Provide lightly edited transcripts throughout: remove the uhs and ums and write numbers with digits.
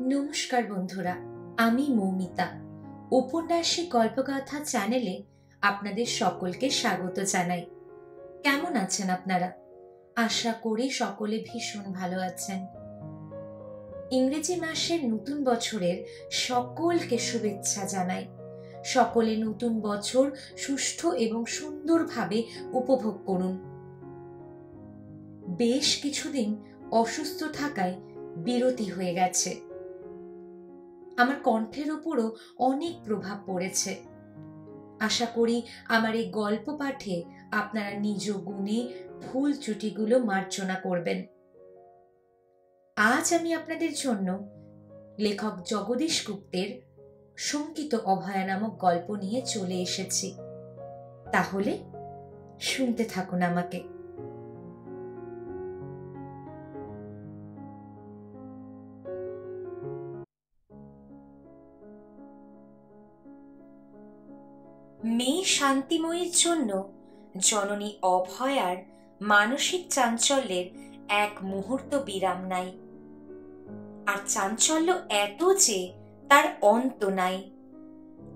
নমস্কার বন্ধুরা, আমি মৌমিতা। উপন্যাসিক গল্পগাথা চ্যানেলে আপনাদের সকলকে স্বাগত জানাই। কেমন আছেন আপনারা? আশা করি সকলে ভীষণ ভালো আছেন। ইংরেজি মাসের নতুন বছরের সকলকে শুভেচ্ছা জানাই। সকলে নতুন বছর সুষ্ঠু এবং সুন্দরভাবে উপভোগ করুন। বেশ কিছুদিন অসুস্থ থাকায় বিরতি হয়ে গেছে। আমার কণ্ঠের উপরও অনেক প্রভাব পড়েছে। আশা করি আমার এই গল্প পাঠে আপনারা নিজ গুণে ভুল ত্রুটিগুলো মার্জনা করবেন। আজ আমি আপনাদের জন্য লেখক জগদীশ গুপ্তের শঙ্কিত অভয়া নামক গল্প নিয়ে চলে এসেছি। তাহলে শুনতে থাকুন আমাকে। মেয়ে শান্তিময়ীর জন্য জননী অভয়ার মানসিক চাঞ্চল্যের এক মুহূর্ত বিরাম নাই। আর চাঞ্চল্য এত যে তার অন্ত নাই।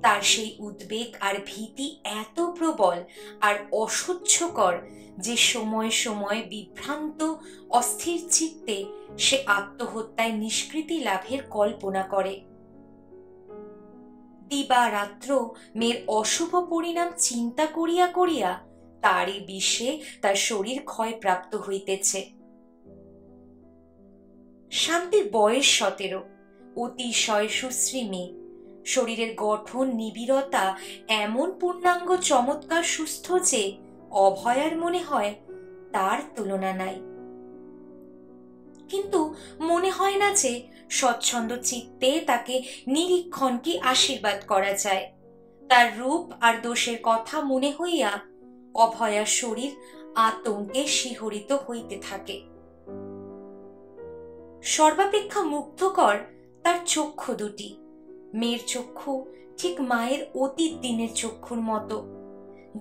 তার সেই উদ্বেগ আর ভীতি এত প্রবল আর অসহ্যকর যে সময় সময় বিভ্রান্ত অস্থির চিত্তে সে আত্মহত্যায় নিষ্কৃতি লাভের কল্পনা করে। দিবারাত্র মেয়ের অশুভ পরিণাম চিন্তা করিয়া করিয়া তারই বিষে তার শরীর ক্ষয়প্রাপ্ত হইতেছে। শান্তির বয়স 17, অতিশয় সুশ্রী মেয়ে। শরীরের গঠন নিবিড়তা এমন পূর্ণাঙ্গ চমৎকার সুস্থ যে অভয়ার মনে হয় তার তুলনা নাই। কিন্তু মনে হয় না যে স্বচ্ছন্দ চিত্তে তাকে নিরীক্ষণ কি আশীর্বাদ করা যায়। তার রূপ আর দোষের কথা মনে হইয়া অভয়ার শরীর আতঙ্কে শিহরিত হইতে থাকে। সর্বাপেক্ষা মুগ্ধকর তার চক্ষু দুটি। মেয়ের চক্ষু ঠিক মায়ের অতীত দিনের চক্ষুর মতো।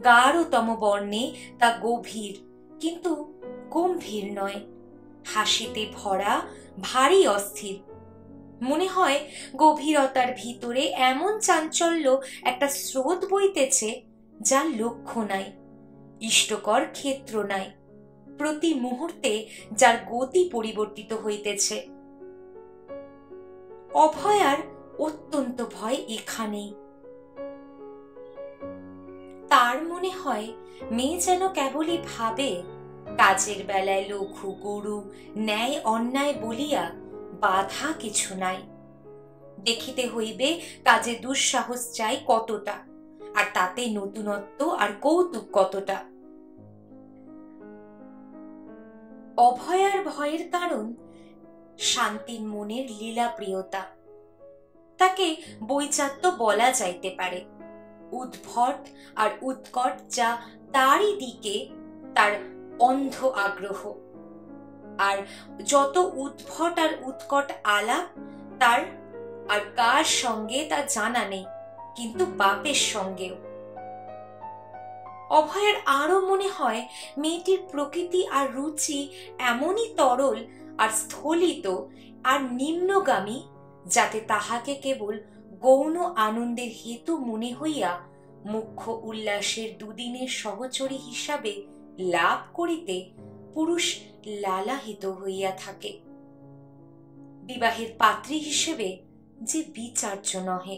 গাঢ়তম বর্ণে তা গভীর, কিন্তু গম্ভীর নয়। হাসিতে ভরা, ভারী অস্থির। মনে হয় গভীরতার ভিতরে এমন চাঞ্চল্য একটা স্রোত বইতেছে যার লক্ষ্য নাই, ইষ্টকর ক্ষেত্র নাই, প্রতি মুহূর্তে যার গতি পরিবর্তিত হইতেছে। অভয়ার অত্যন্ত ভয় এখানেই। তার মনে হয় মেয়ে যেন কেবলই ভাবে কাজের বেলায় লঘু গুরু ন্যায় অন্যায় বলিয়া বাধা কিছু নাই। দেখিতে হইবে কাজে দুঃসাহস চাই কতটা, আর তাতে নতুনত্ব আর কৌতুক কতটা। অভয়ার ভয়ের কারণ শান্তির মনের লীলাপ্রিয়তা। তাকে বৈচাত্য বলা যাইতে পারে। উদ্ভট আর উৎকট যা তারই দিকে তার অন্ধ আগ্রহ। আর যত উদ্ভট আর উৎকট আলাপ তার, আর কার সঙ্গে তা জানা নেই, কিন্তু বাপের সঙ্গেও। অভয়ের আরো মনে হয় মেয়েটির প্রকৃতি আর রুচি এমনই তরল আর স্থলিত আর নিম্নগামী যাতে তাহাকে কেবল গৌণ আনন্দের হেতু মনে হইয়া মুখ্য উল্লাসের দুদিনের সহচরী হিসাবে লাভ করিতে পুরুষ লালাহিত হইয়া থাকে। বিবাহের পাত্রী হিসেবে যে বিচার্য নহে।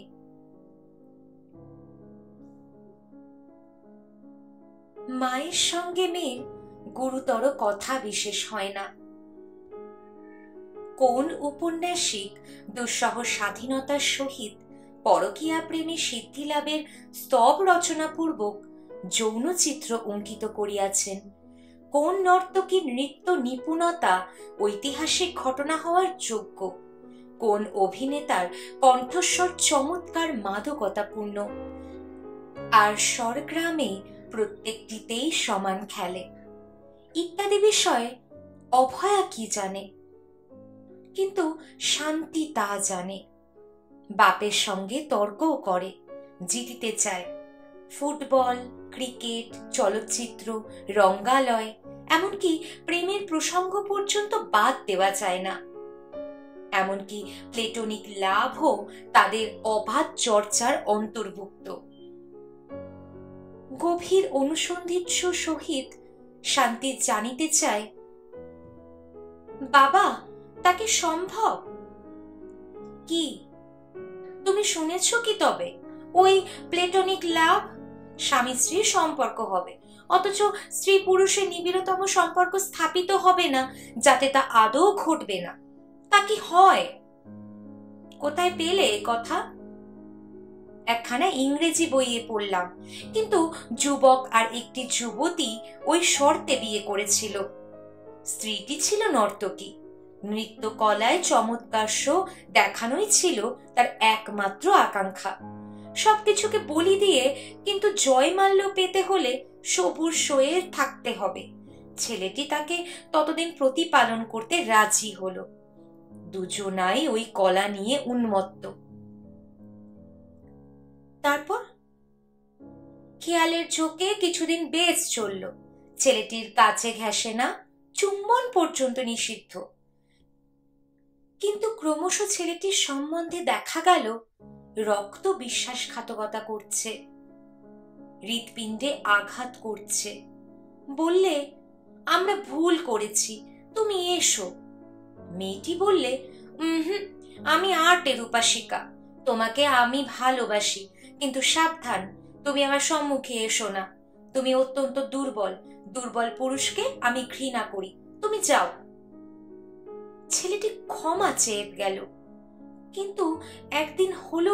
মায়ের সঙ্গে মেয়ের গুরুতর কথা বিশেষ হয় না। কোন উপন্যাসিক দুঃসহ স্বাধীনতার সহিত পরকীয়া প্রেমী সিদ্ধি লাভের স্তব রচনাপূর্বক যৌন চিত্র অঙ্কিত করিয়াছেন? কোন নর্তকীর নৃত্য নিপুণতা ঐতিহাসিক ঘটনা হওয়ার যোগ্য? কোন অভিনেতার কণ্ঠস্বর চমৎকার মাদকতাপূর্ণ? আর স্বরগ্রামে প্রত্যেকটিতেই সমান খেলে ইত্যাদি বিষয়ে অভয়া কি জানে? কিন্তু শান্তি তা জানে। বাপের সঙ্গে তর্কও করে, জিতিতে চায়। ফুটবল, ক্রিকেট, চলচ্চিত্র, রঙ্গালয়, এমনকি প্রেমের প্রসঙ্গ পর্যন্ত বাদ দেওয়া যায় না। এমনকি প্লেটোনিক লাভও তাদের অবাধ চর্চার অন্তর্ভুক্ত। গভীর অনুসন্ধিৎস সহিত শান্তি জানিতে চায়, বাবা, তাকে সম্ভব কি? তুমি শুনেছ কি তবে ওই প্লেটোনিক লাভ? স্বামী স্ত্রীর সম্পর্ক হবে, অথচ স্ত্রী পুরুষের নিবিড়তম সম্পর্ক স্থাপিত হবে না, যাতে তা আদৌ ঘটবে না। তা কি হয়? কোথায় পেলে এ কথা? একখানা ইংরেজি বইয়ে পড়লাম, কিন্তু যুবক আর একটি যুবতী ওই শর্তে বিয়ে করেছিল। স্ত্রীটি ছিল নর্তকী, নৃত্য কলায় চমৎকার শো দেখানোই ছিল তার একমাত্র আকাঙ্ক্ষা। সবকিছুকে বলি দিয়ে কিন্তু জয়মাল্য পেতে হলে সবুর শোয়ে থাকতে হবে। ছেলেটি তাকে ততদিন প্রতিপালন করতে রাজি হলো। দুজনাই ওই কলা নিয়ে উন্মত্ত। তারপর খেয়ালের ঝোঁকে কিছুদিন বেশ চলল। ছেলেটির কাছে ঘেঁষে না, চুম্বন পর্যন্ত নিষিদ্ধ। কিন্তু ক্রমশ ছেলেটির সম্বন্ধে দেখা গেল রক্ত বিশ্বাসঘাতকতা করছে, হৃৎপিণ্ডে আঘাত করছে। বললে, আমরা ভুল করেছি, তুমি এসো। মেয়েটি বললে, আমি আর্টের উপাসিকা, তোমাকে আমি ভালোবাসি, কিন্তু সাবধান, তুমি আমার সম্মুখে এসো না। তুমি অত্যন্ত দুর্বল, দুর্বল পুরুষকে আমি ঘৃণা করি, তুমি যাও। ছেলেটি ক্ষমা চেয়ে গেল। কিন্তু একদিন হলো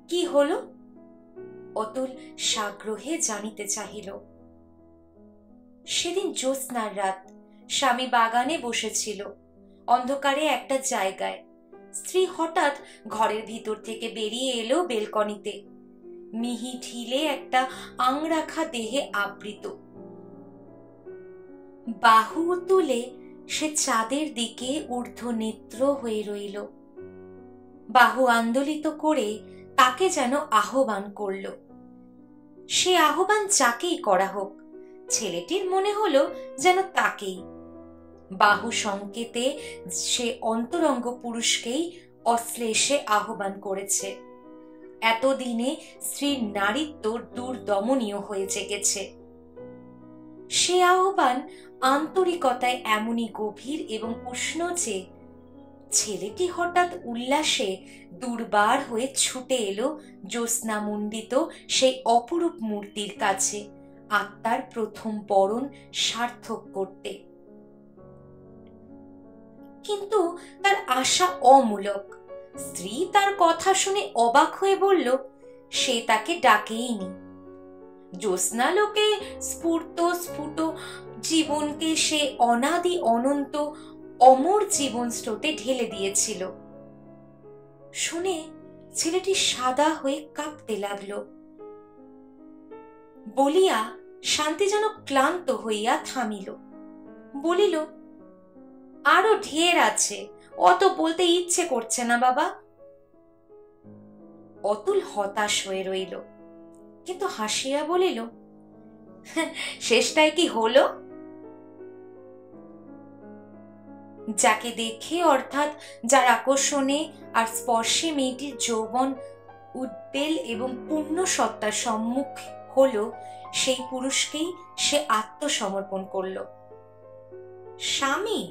কি হলো? অতুল সাগ্রহে জানিতে চাহিল। সেদিন জ্যোৎস্নার রাত, স্বামী বাগানে বসেছিল অন্ধকারে একটা জায়গায়। স্ত্রী হঠাৎ ঘরের ভিতর থেকে বেরিয়ে এলো বেলকনিতে। মিহি ঢিলে একটা আংরাখা দেহে আবৃত, বাহু তুলে সে চাঁদের দিকে ঊর্ধ্ব নেত্র হয়ে রইল। বাহু আন্দোলিত করে তাকে যেন আহ্বান করল। সে আহ্বান যাকেই করা হোক, ছেলেটির মনে হলো যেন তাকেই। বাহু সংকেতে সে অন্তরঙ্গ পুরুষকেই অশ্লেষে আহ্বান করেছে। এতদিনে স্ত্রীর নারীত্ব দুর্দমনীয় হয়ে জেগেছে। সে আহ্বান আন্তরিকতায় এমনই গভীর এবং উষ্ণ যে ছেলেটি হঠাৎ উল্লাসে দুর্বার হয়ে ছুটে এলো জ্যোৎস্নামণ্ডিত সেই অপরূপ মূর্তির কাছে, আত্মার প্রথম বরণ সার্থক করতে। কিন্তু তার আশা অমূলক। স্ত্রী তার কথা শুনে অবাক হয়ে বলল, সে তাকে ডাকেইনি। জ্যোৎস্নালোকে স্ফুট জীবনকে সে অনাদি অনন্ত অমর জীবন স্রোতে ঢেলে দিয়েছিল। শুনে ছেলেটি সাদা হয়ে কাঁপতে লাগলো। বলিয়া শান্তি যেন ক্লান্ত হইয়া থামিল। বলিল, আরো ঢের আছে, অত বলতে ইচ্ছে করছে না বাবা। অতুল হতাশ হয়ে রইল, কিন্তু হাসিয়া বলিল, শেষটায় কি হলো? যাকে দেখে, অর্থাৎ যার আকর্ষণে আর স্পর্শে মেয়েটির যৌবন উদ্বেল এবং পূর্ণ সত্তার সম্মুখ হলো, সেই পুরুষকেই সে আত্মসমর্পণ করল। স্বামী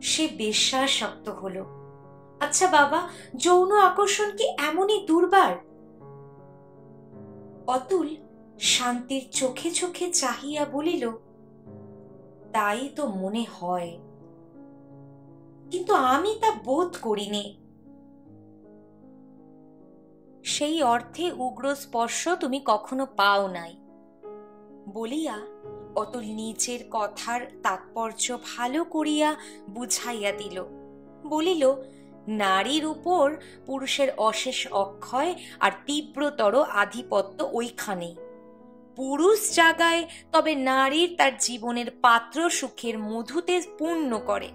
সে বেশ্যাসক্ত হলো। আচ্ছা বাবা, যৌন আকর্ষণ কি এমনই দুর্বার? অতুল শান্তির চোখে চোখে চাহিয়া বলিল, তাই তো মনে হয়, কিন্তু আমি তা বোধ করিনি। সেই অর্থে উগ্র স্পর্শ তুমি কখনো পাও নাই। বলিয়া অতুল নিজের কথার তাৎপর্য ভালো করিয়া বুঝাইয়া দিল। বলিল, নারীর উপর পুরুষের অশেষ অক্ষয় আর তীব্রতর আধিপত্য ওইখানেই। পুরুষ জাগায় তবে নারীর তার জীবনের পাত্র সুখের মধুতে পূর্ণ করে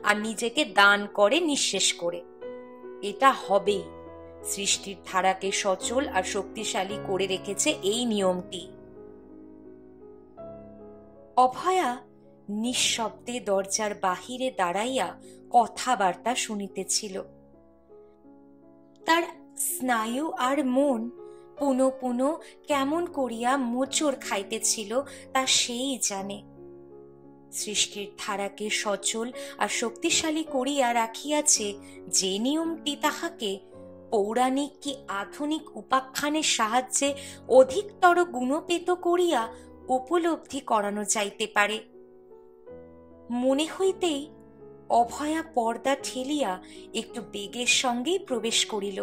আর নিজেকে দান করে নিঃশেষ করে। এটা হবেই। সৃষ্টির ধারাকে সচল আর শক্তিশালী করে রেখেছে এই নিয়মটি। অভয়া নিঃশব্দে দরজার বাহিরে দাঁড়াইয়া কথাবার্তা শুনিতেছিল। তার স্নায়ু আর মন পুনঃ পুনঃ কেমন করিয়া মোচড় খাইতেছিল তা সেই জানে। সৃষ্টির ধারাকে সচল আর শক্তিশালী করিয়া রাখিয়াছে যে নিয়মটি, তাহাকে পৌরাণিক কি আধুনিক উপাখ্যানের সাহায্যে অধিকতর গুণপেত করিয়া উপলব্ধি করানো যাইতে পারে। মনে হইতেই অভয়া পর্দা ঠেলিয়া একটু বেগের সঙ্গেই প্রবেশ করিল।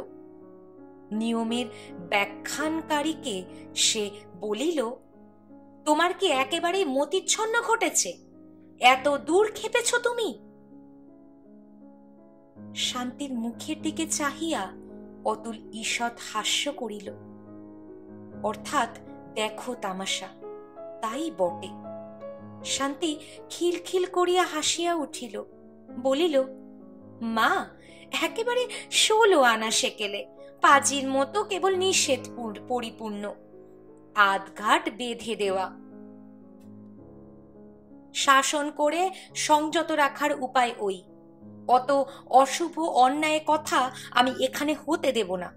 নিয়মের ব্যাখ্যানকারীকে সে বলিল, তোমার কি একেবারে মতিচ্ছন্ন ঘটেছে? এত দূর খেপেছ তুমি? শান্তির মুখের দিকে চাহিয়া অতুল ঈষৎ হাস্য করিল। অর্থাৎ দেখো তামাশা, তাই বটে। শান্তি খিলখিল করিয়া হাসিয়া উঠিল, বলিল, মা একেবারে 16 আনা সেকেলে, পাজির মতো কেবল নিষেধ পরিপূর্ণ, আধঘাট বেঁধে দেওয়া। শাসন করে সংযত রাখার উপায় ওই। অত অশুভ অন্যায় কথা আমি এখানে হতে দেব না।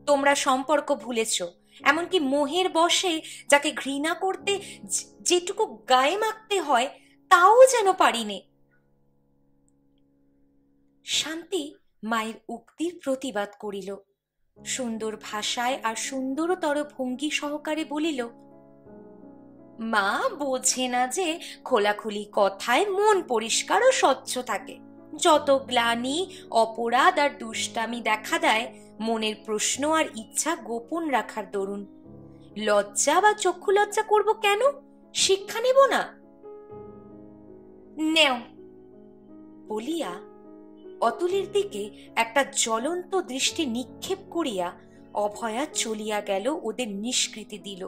তোমরা সম্পর্ক ভুলেছ, এমনকি মোহের বশে যাকে ঘৃণা করতে যেটুকু গায়ে মাখতে হয় তাও যেন পারিনে। শান্তি মায়ের উক্তির প্রতিবাদ করিল, সুন্দর ভাষায় আর সুন্দরতর ভঙ্গি সহকারে বলিল, মা বোঝে না যে খোলাখুলি কথায় মন পরিষ্কার ও স্বচ্ছ থাকে। যত গ্লানি, অপরাধ আর দুষ্টামি দেখা দেয় মনের প্রশ্ন আর ইচ্ছা গোপন রাখার দরুন। লজ্জা বা চক্ষু লজ্জা করব কেন? শিক্ষা নেব না? নেও বলিয়া অতুলের দিকে একটা জ্বলন্ত দৃষ্টি নিক্ষেপ করিয়া অভয়া চলিয়া গেল, ওদের নিষ্কৃতি দিল।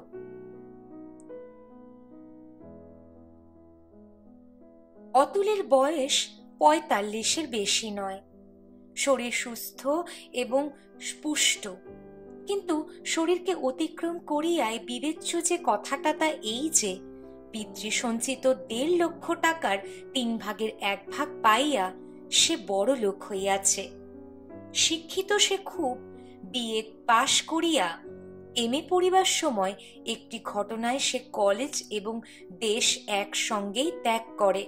অতুলের বয়স 45-এর বেশি নয়। শরীর সুস্থ এবং পুষ্ট, কিন্তু শরীরকে অতিক্রম করিয়াই বিবেচ্য যে কথাটা তা এই যে পিতৃসঞ্চিত 1.5 লক্ষ টাকার 3 ভাগের 1 ভাগ পাইয়া সে বড় লোক হইয়াছে। শিক্ষিত সে খুব। বিএ পাশ করিয়া এমএ পড়িবার সময় একটি ঘটনায় সে কলেজ এবং দেশ একসঙ্গেই ত্যাগ করে।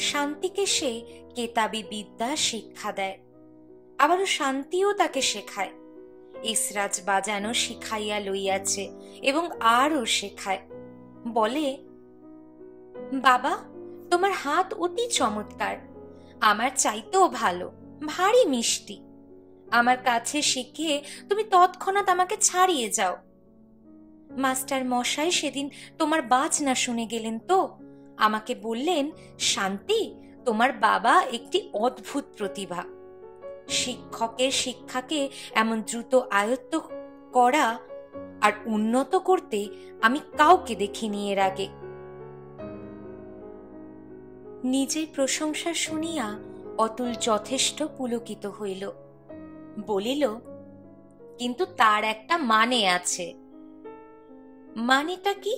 শান্তিকে সে কেতাবি বিদ্যা শিক্ষা দেয়, আবারও শান্তিও তাকে শেখায়। ইসরাজ বাজানো শিখাইয়া লইয়াছে এবং আরও শেখায়। বলে, বাবা তোমার হাত অতি চমৎকার, আমার চাইতেও ভালো, ভারী মিষ্টি। আমার কাছে শিখে তুমি তৎক্ষণাৎ আমাকে ছাড়িয়ে যাও। মাস্টার মশাই সেদিন তোমার বাজনা শুনে গেলেন তো আমাকে বললেন, শান্তি তোমার বাবা একটি অদ্ভুত প্রতিভা। শিক্ষকের শিক্ষাকে এমন দ্রুত আয়ত্ত করা আর উন্নত করতে আমি কাউকে দেখিনি এর আগে। নিজের প্রশংসা শুনিয়া অতুল যথেষ্ট পুলকিত হইল। বলিল, কিন্তু তার একটা মানে আছে। মানেটা কি?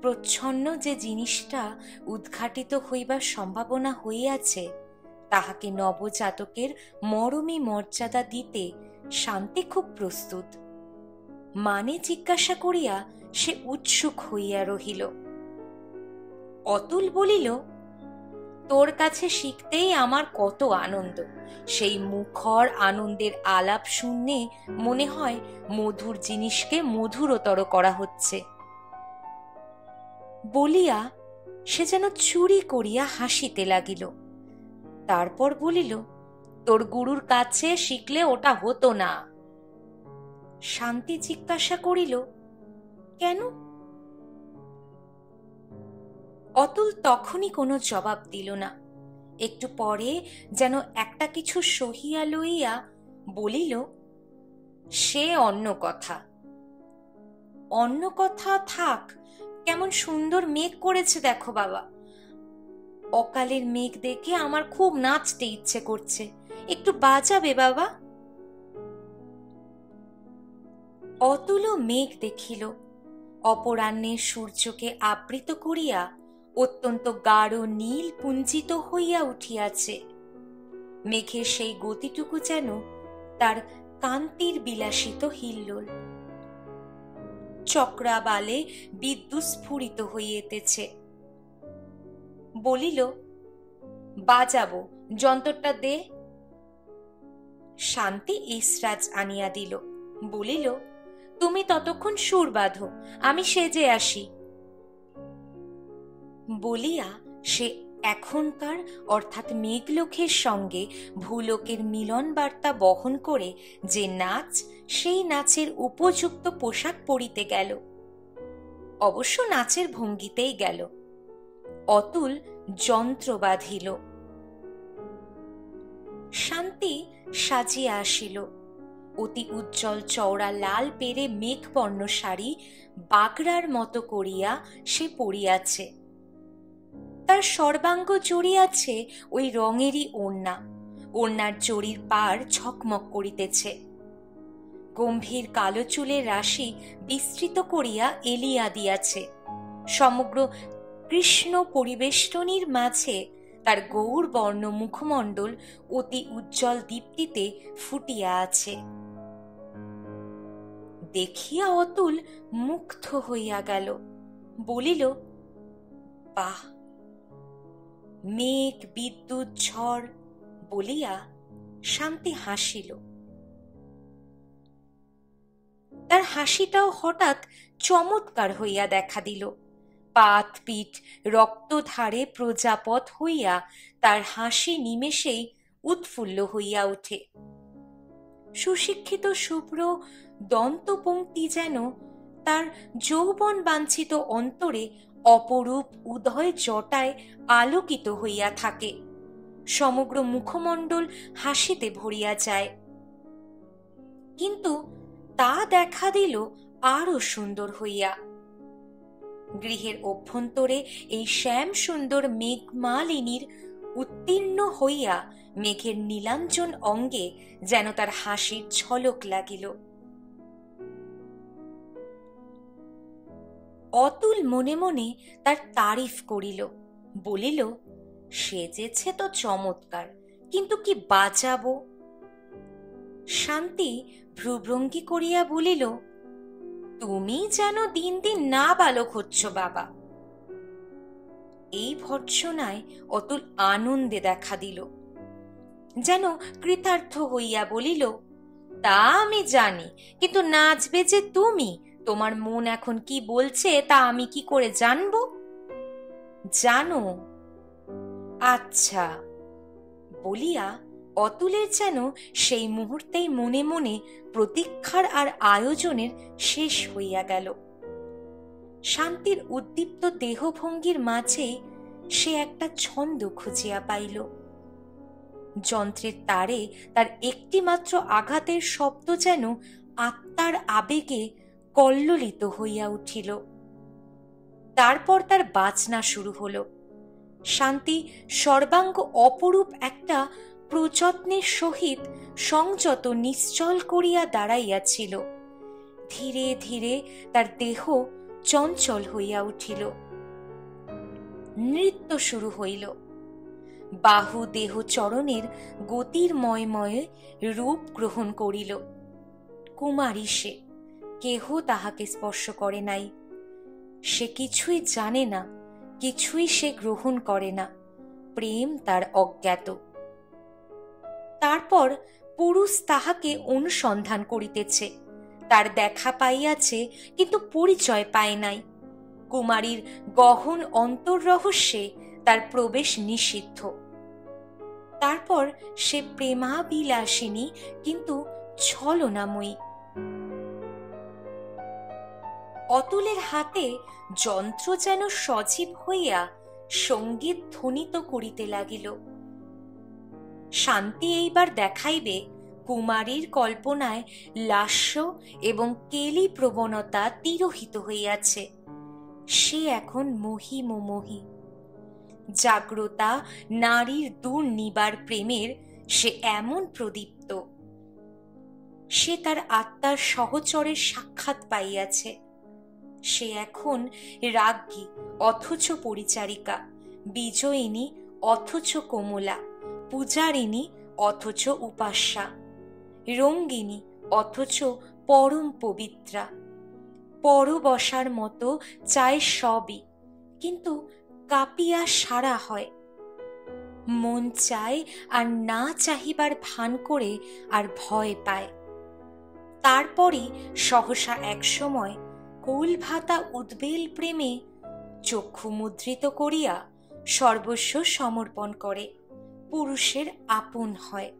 প্রচ্ছন্ন যে জিনিসটা উদ্ঘাটিত হইবার সম্ভাবনা হইয়াছে তাহাকে নবজাতকের মরমী মর্যাদা দিতে শান্তি খুব প্রস্তুত। মানে জিজ্ঞাসা করিয়া সে উৎসুক হইয়া রহিল। অতুল বলিল, তোর কাছে শিখতেই আমার কত আনন্দ। সেই মুখর আনন্দের আলাপ শুনে মনে হয় মধুর জিনিসকে মধুরতর করা হচ্ছে। বলিয়া সে যেন চুরি করিয়া হাসিতে লাগিল। তারপর বলিল, তোর গুরুর কাছে শিখলে ওটা হতো না। শান্তি জিজ্ঞাসা করিল, কেন? অতুল তখনই কোনো জবাব দিল না। একটু পরে যেন একটা কিছু সহিয়া লইয়া বলিল, সে অন্য কথা। অন্য কথা থাক, কেমন সুন্দর মেঘ করেছে দেখো বাবা। অকালের মেঘ দেখে আমার খুব নাচতে ইচ্ছে করছে, একটু বাজাবে বাবা? অতুলও মেঘ দেখিল, অপরাহ্নের সূর্যকে আবৃত করিয়া অত্যন্ত গাঢ় নীল পুঞ্জিত হইয়া উঠিয়াছে। মেঘের সেই গতিটুকু যেন তার কান্তির বিলাসিত হিল্লোল। চক্রাবালে বিদ্যুৎ স্ফুরিত হইতেছে। বলিল, বাজাবো, যন্ত্রটা দে। শান্তি এসরাজ আনিয়া দিল। বলিল, তুমি ততক্ষণ সুর বাঁধো, আমি সেজে আসি। বলিয়া সে এখনকার অর্থাৎ মেঘলোকের সঙ্গে ভূলোকের মিলন বার্তা বহন করে যে নাচ, সেই নাচের উপযুক্ত পোশাক পরিতে গেল। অবশ্য নাচের ভঙ্গিতেই গেল। অতুল যন্ত্র বাঁধিল। শান্তি সাজিয়া আসিল। অতি উজ্জ্বল চওড়া লাল পেরে মেঘবর্ণ শাড়ি বাগড়ার মতো করিয়া সে পরিয়াছে। তার সর্বাঙ্গ জড়িয়াছে ওই রঙেরই ওড়না। ওড়নার জড়ির পার ঝকমক করিতেছে। গম্ভীর কালো চুলের রাশি বিস্তৃত করিয়া এলিয়া দিয়াছে। সমগ্র কৃষ্ণ পরিবেষ্টনীর মাঝে তার গৌর বর্ণ মুখমণ্ডল অতি উজ্জ্বল দীপ্তিতে ফুটিয়া আছে। দেখিয়া অতুল মুগ্ধ হইয়া গেল। বলিল, বাহ, মেঘ, বিদ্যুৎ, ঝড় বলিয়া শান্তি হাসিল। তার হাসিটাও হঠাৎ চমৎকার হইয়া দেখা দিল। পাত পিঠ রক্তধারে প্রজাপত হইয়া তার হাসি নিমেষেই উৎফুল্ল হইয়া ওঠে। সুশিক্ষিত শুভ্র দন্তপংক্তি যেন তার যৌবন বাঞ্ছিত অন্তরে অপরূপ উদয় জটায় আলোকিত হইয়া থাকে। সমগ্র মুখমণ্ডল হাসিতে ভরিয়া যায়। কিন্তু তা দেখা দিল আরো সুন্দর হইয়া। গৃহের অভ্যন্তরে এই শ্যাম সুন্দর মেঘমালিনীর উত্তীর্ণ হইয়া মেঘের নীলাঞ্জন অঙ্গে যেন তার হাসির ঝলক লাগিল। অতুল মনে মনে তার তারিফ করিল। বলিল, সেজেছে তো চমৎকার, কিন্তু কি বাজাবো? শান্তি ভ্রুভঙ্গি করিয়া বলিল, তুমি যেন দিন দিন না বালক হচ্ছ বাবা। এই ভর্ৎসনায় অতুল আনন্দে দেখা দিল। যেন কৃতার্থ হইয়া বলিল, তা আমি জানি, কিন্তু নাচবে যে তুমি, তোমার মন এখন কি বলছে তা আমি কি করে জানবো? জানো? আচ্ছা। বলিয়া অতুলের যেন সেই মুহূর্তেই মনে মনে প্রতীক্ষার আর আয়োজনের শেষ হইয়া গেল। শান্তির উদ্দীপ্ত দেহভঙ্গির মাঝে সে একটা ছন্দ খুঁজিয়া পাইল। যন্ত্রের তারে তার একটি মাত্র আঘাতের শব্দ যেন আত্মার আবেগে কল্লোলিত হইয়া উঠিল। তারপর তার বাজনা শুরু হল। শান্তি সর্বাঙ্গ অপরূপ একটা প্রযত্নের সহিত সংযত নিশ্চল করিয়া দাঁড়াইয়াছিল। ধীরে ধীরে তার দেহ চঞ্চল হইয়া উঠিল। নৃত্য শুরু হইল। বাহু দেহ চরণের গতির ময়ময়ে রূপ গ্রহণ করিল। কুমারী সে, কেহ তাহাকে স্পর্শ করে নাই। সে কিছুই জানে না, কিছুই সে গ্রহণ করে না। প্রেম তার অজ্ঞাত। তারপর পুরুষ তাহাকে অনুসন্ধান করিতেছে। তার দেখা পাইয়াছে, কিন্তু পরিচয় পায় নাই। কুমারীর গহন অন্তর্রহস্যে তার প্রবেশ নিষিদ্ধ। তারপর সে প্রেমাবিলাসিনী, কিন্তু ছলনাময়ী। অতুলের হাতে যন্ত্র যেন সজীব হইয়া সঙ্গীত ধ্বনিত করিতে লাগিল। শান্তি এইবার দেখাইবে কুমারীর কল্পনায় লাস্য এবং কেলি প্রবণতা তিরোহিত হইয়াছে। সে এখন মহিমোমোহী। জাগ্রতা নারীর দূর নিবার প্রেমের সে এমন প্রদীপ্ত। সে তার আত্মার সহচরের সাক্ষাৎ পাইয়াছে। সে এখন রাজ্ঞী অথচ পরিচারিকা, বিজয়িনী অথচ কোমলা, পূজারিণী অথচ উপাস্যা, রঙ্গিনী অথচ পরম পবিত্রা। পর বসার মতো চায় সবই, কিন্তু কাঁপিয়া সারা হয়। মন চায় আর না চাহিবার ভান করে আর ভয় পায়। তারপরই সহসা একসময় কোলভাতা উদ্বেল প্রেমে চক্ষু মুদ্রিত করিয়া সর্বস্ব সমর্পণ করে, পুরুষের আপন হয়।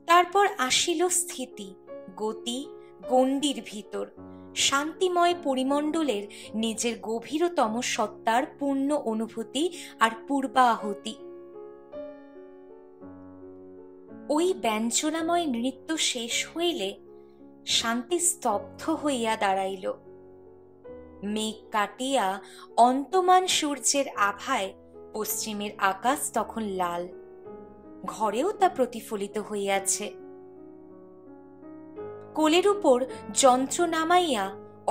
তারপর আসিল স্থিতি, গতি, গণ্ডির ভিতর শান্তিময় পরিমণ্ডলের নিজের গভীরতম সত্তার পূর্ণ অনুভূতি আর পূর্বাহুতি। ওই ব্যঞ্জনাময় নৃত্য শেষ হইলে শান্তি স্তব্ধ হইয়া দাঁড়াইল। মেঘ কাটিয়া অন্তমান সূর্যের আভায় পশ্চিমের আকাশ তখন লাল, ঘরেও তা প্রতিফলিত হইয়াছে। কোলের উপর যন্ত্র নামাইয়া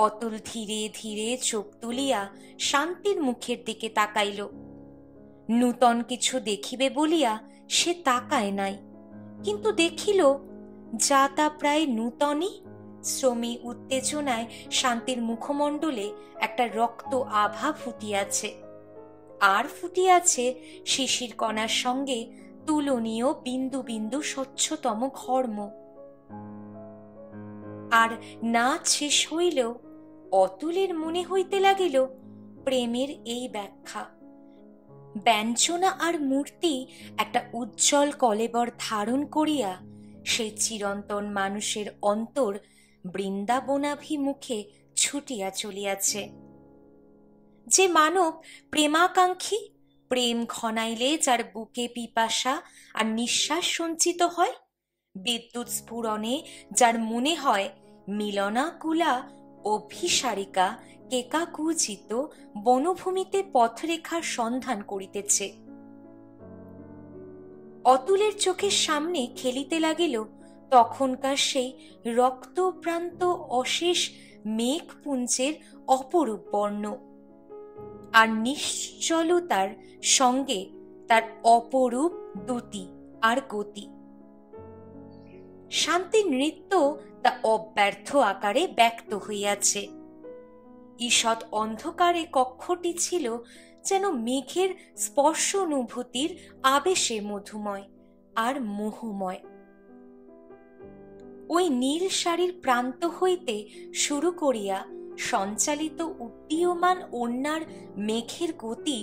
অতুল ধীরে ধীরে চোখ তুলিয়া শান্তির মুখের দিকে তাকাইল। নূতন কিছু দেখিবে বলিয়া সে তাকায় নাই, কিন্তু দেখিল যা তা প্রায় নূতনই। শ্রমী উত্তেজনায় শান্তির মুখমণ্ডলে একটা রক্ত আভা ফুটিয়াছে, আর ফুটিয়াছে শিশির কণার সঙ্গে তুলনীয় বিন্দু বিন্দু স্বচ্ছতম ঘর্ম। আর নাচ শেষ হইলেও অতুলের মনে হইতে লাগিল প্রেমের এই ব্যাখ্যা। ব্যঞ্জনা আর মূর্তি একটা উজ্জ্বল কলেবর ধারণ করিয়া সেই চিরন্তন মানুষের অন্তর বৃন্দাবনাভিমুখে ছুটিয়া চলিয়াছে। যে মানব প্রেমাকাঙ্ক্ষী, প্রেম ঘনাইলে যার বুকে পিপাসা আর নিঃশ্বাস সঞ্চিত হয়, বিদ্যুৎ স্ফুরণে যার মনে হয় মিলনাকুলা অভিসারিকা কেকাকুজিত বনভূমিতে পথরেখার সন্ধান করিতেছে, অতুলের চোখের সামনে খেলিতে লাগিল তখনকার সেই রক্তপ্রান্ত অশেষ মেঘপুঞ্জের অপরূপ বর্ণ, আর নিশ্চলতার সঙ্গে তার অপরূপ দ্যুতি আর গতি। শান্তির নৃত্য তা অব্যর্থ আকারে ব্যক্ত হইয়াছে। ঈষৎ অন্ধকারে কক্ষটি ছিল যেন মেঘের স্পর্শ অনুভূতির আবেশে মধুময় আর মোহময়। ওই নীল শাড়ির প্রান্ত হইতে শুরু করিয়া সঞ্চালিত উড্ডীয়মান ওড়নার মেঘের গতি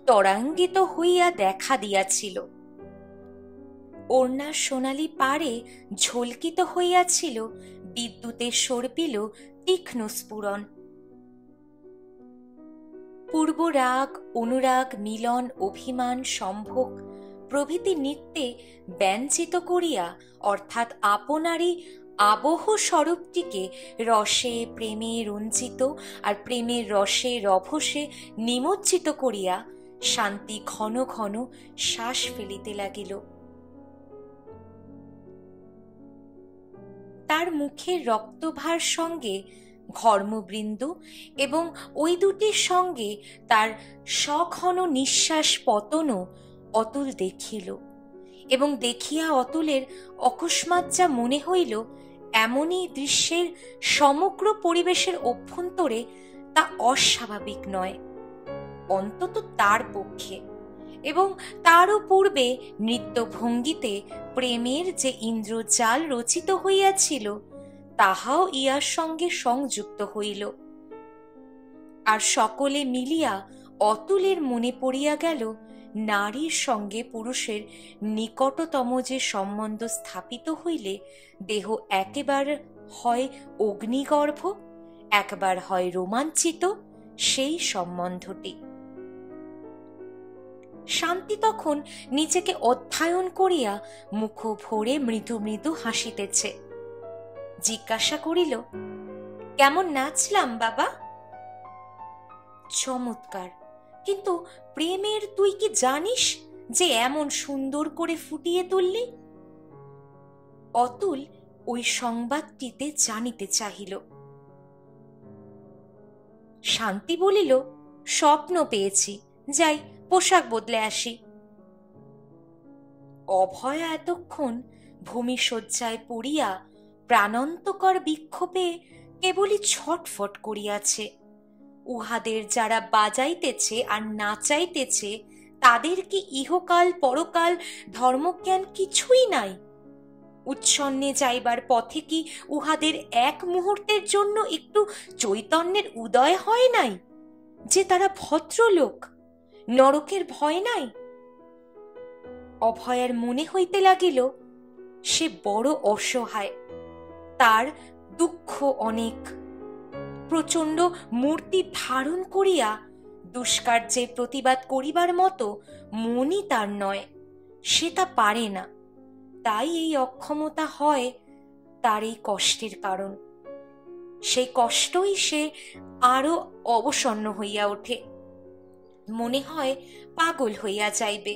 ত্বরান্বিত হইয়া দেখা দিয়াছিল। ওড়নার সোনালি পাড়ে ঝলকিত হইয়াছিল বিদ্যুতের সর্পিল তীক্ষ্ণ স্ফুরণ। পূর্ব রাগ, অনুরাগ, মিলন, অভিমান, সম্ভোগ প্রভৃতি নৃত্যে ব্যঞ্জিত করিয়া, অর্থাৎ আপনারই আবহ স্বরূপটিকে রসে প্রেমে রঞ্জিত আর প্রেমের রসে রভসে নিমজ্জিত করিয়া শান্তি ঘন ঘন শ্বাস ফেলিতে লাগিল। তার মুখের রক্তভার সঙ্গে ঘর্মবৃন্দ এবং ওই দুটির সঙ্গে তার সঘন নিঃশ্বাস পতনও অতুল দেখিল, এবং দেখিয়া অতুলের অকস্মাৎ যা মনে হইল এমনই দৃশ্যের সমগ্র পরিবেশের অভ্যন্তরে তা অস্বাভাবিক নয়, অন্তত তার পক্ষে। এবং তারও পূর্বে নৃত্যভঙ্গিতে প্রেমের যে ইন্দ্রজাল রচিত হইয়াছিল তাহাও ইহার সঙ্গে সংযুক্ত হইল। আর সকলে মিলিয়া অতুলের মনে পড়িয়া গেল নারীর সঙ্গে পুরুষের নিকটতম যে সম্বন্ধ স্থাপিত হইলে দেহ একবার হয় অগ্নিগর্ভ, একবার হয় রোমাঞ্চিত, সেই সম্বন্ধটি। শান্তি তখন নিজেকে অধ্যয়ন করিয়া মুখ ভরে মৃদু মৃদু হাসিতেছে। জিজ্ঞাসা করিল, কেমন নাচলাম বাবা? চমৎকার, কিন্তু প্রেমের তুই কি জানিস যে এমন সুন্দর করে ফুটিয়ে তুললি? অতুল ওই সংবাদটিতে জানিতে চাহিল। শান্তি বলিল, স্বপ্ন পেয়েছি, যাই পোশাক বদলে আসি। অভয়া এতক্ষণ ভূমিশয্যায় পড়িয়া প্রাণান্তকর বিক্ষোভে কেবলই ছটফট করিয়াছে। উহাদের যারা বাজাইতেছে আর নাচাইতেছে, তাদের কি ইহকাল পরকাল ধর্মজ্ঞান কিছুই নাই? উচ্ছন্নে যাইবার পথে কি উহাদের এক মুহূর্তের জন্য একটু চৈতন্যের উদয় হয় নাই যে তারা ভদ্রলোক, নরকের ভয় নাই? অভয়ার মনে হইতে লাগিল সে বড় অসহায়, তার দুঃখ অনেক। প্রচণ্ড মূর্তি ধারণ করিয়া দুষ্কার্যের প্রতিবাদ করিবার মতো মনই তার নয়, সে তা পারে না। তাই এই অক্ষমতা হয় তার এই কষ্টের কারণ। সেই কষ্টই সে আরো অবসন্ন হইয়া ওঠে, মনে হয় পাগল হইয়া যাইবে।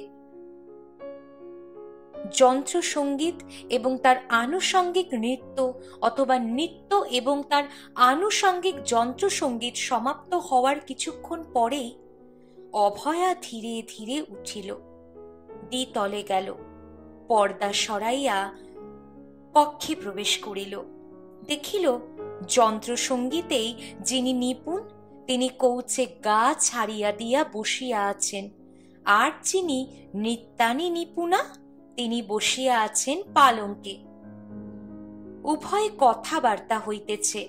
যন্ত্রসঙ্গীত এবং তার আনুষঙ্গিক নৃত্য অথবা নৃত্য এবং তার আনুষঙ্গিক যন্ত্রসঙ্গীত সমাপ্ত হওয়ার কিছুক্ষণ পরেই অভয়া ধীরে ধীরে উঠিল, দ্বিতলে গেল, পর্দা সরাইয়া কক্ষে প্রবেশ করিল। দেখিল যন্ত্রসঙ্গীতেই যিনি নিপুণ তিনি কৌচে গা ছাড়িয়া দিয়া বসিয়া আছেন, আর যিনি নৃত্যানী নিপুণা তিনি বসিয়া আছেন পালঙ্কে। উভয় কথাবার্তা হইতেছে।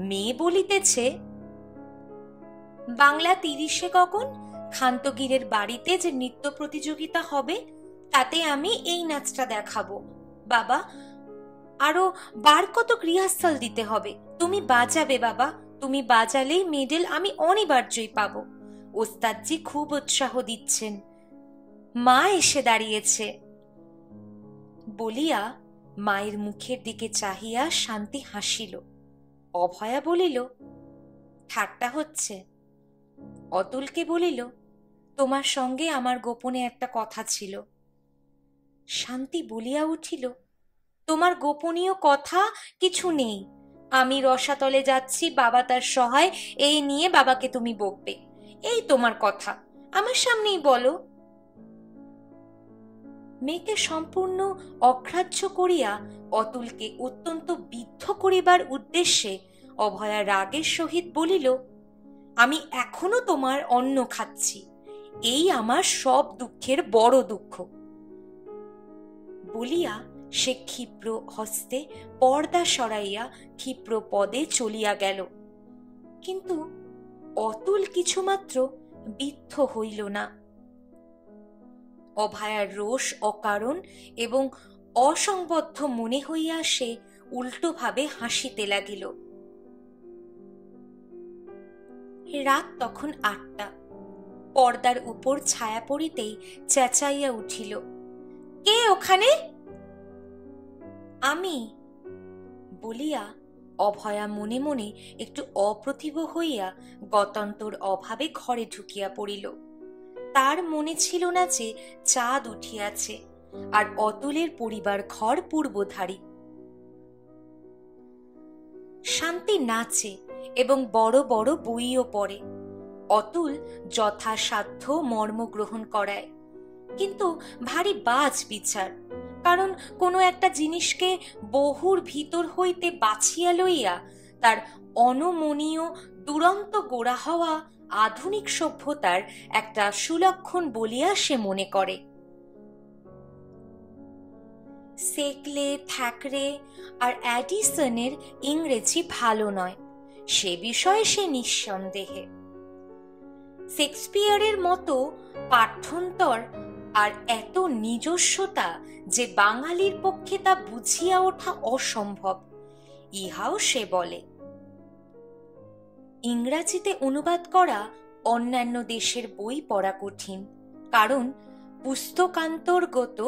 মেয়ে বলিতেছে, বাংলা 30-এ কখন খান্তগিরের বাড়িতে যে নৃত্য প্রতিযোগিতা হবে তাতে আমি এই নাচটা দেখাবো। বাবা, আরো বার কত রিহার্সাল দিতে হবে। তুমি বাজাবে বাবা, তুমি বাজালেই মেডেল আমি অনিবার্যই পাবো। ওস্তাদজি খুব উৎসাহ দিচ্ছেন। মা এসে দাঁড়িয়েছে। বলিয়া মায়ের মুখের দিকে চাহিয়া শান্তি হাসিল। অভয়া বলিল, ঠাট্টা হচ্ছে। অতুলকে বলিল, তোমার সঙ্গে আমার গোপনে একটা কথা ছিল। শান্তি বলিয়া উঠিল, তোমার গোপনীয় কথা কিছু নেই। আমি রসাতলে যাচ্ছি, বাবা তার সহায়, এই নিয়ে বাবাকে তুমি বকবে, এই তোমার কথা, আমার সামনেই বলো। মেয়েকে সম্পূর্ণ অগ্রাহ্য করিয়া অতুলকে অত্যন্ত বিদ্ধ করিবার উদ্দেশ্যে অভয়া রাগের সহিত বলিল, আমি এখনো তোমার অন্ন খাচ্ছি, এই আমার সব দুঃখের বড় দুঃখ। বলিয়া সে ক্ষিপ্র হস্তে পর্দা সরাইয়া ক্ষিপ্র পদে চলিয়া গেল। কিন্তু অতুল কিছুমাত্র বিদ্ধ হইল না। অভয়ার রোষ অকারণ এবং অসংবদ্ধ মনে হইয়া সে উল্টোভাবে হাসিতে লাগিল। রাত তখন 8টা। পর্দার উপর ছায়া পড়িতেই চেঁচাইয়া উঠিল, কে ওখানে? আমি বলিয়া অভয়া মনে মনে একটু অপ্রতিভ হইয়া গত্যন্তর অভাবে ঘরে ঢুকিয়া পড়িল। তার মনে ছিল না যে চাঁদ উঠিয়াছে আর অতুলের পরিবার ঘর পূর্বধারী। শান্তি নাচে এবং বড় বড় বইও পড়ে। অতুল যথাসাধ্য মর্ম গ্রহণ করায়, কিন্তু ভারী বাজ বিচার। কারণ কোনো একটা জিনিসকে বহুর ভিতর হইতে বাছিয়া লইয়া তার অনমনীয় দুরন্ত গোড়া হওয়া আধুনিক সভ্যতার একটা সুলক্ষণ বলিয়া সে মনে করে। সেকলে, থ্যাকরে আর অ্যাডিসনের ইংরেজি ভালো নয়, সে বিষয়ে সে নিঃসন্দেহে। শেক্সপিয়ারের মতো পাঠ্যন্তর আর এত নিজস্বতা যে বাঙালির পক্ষে তা বুঝিয়া ওঠা অসম্ভব, ইহাও সে বলে। ইংরাজিতে অনুবাদ করা অন্যান্য দেশের বই পড়া কঠিন, কারণ পুস্তকান্তর্গত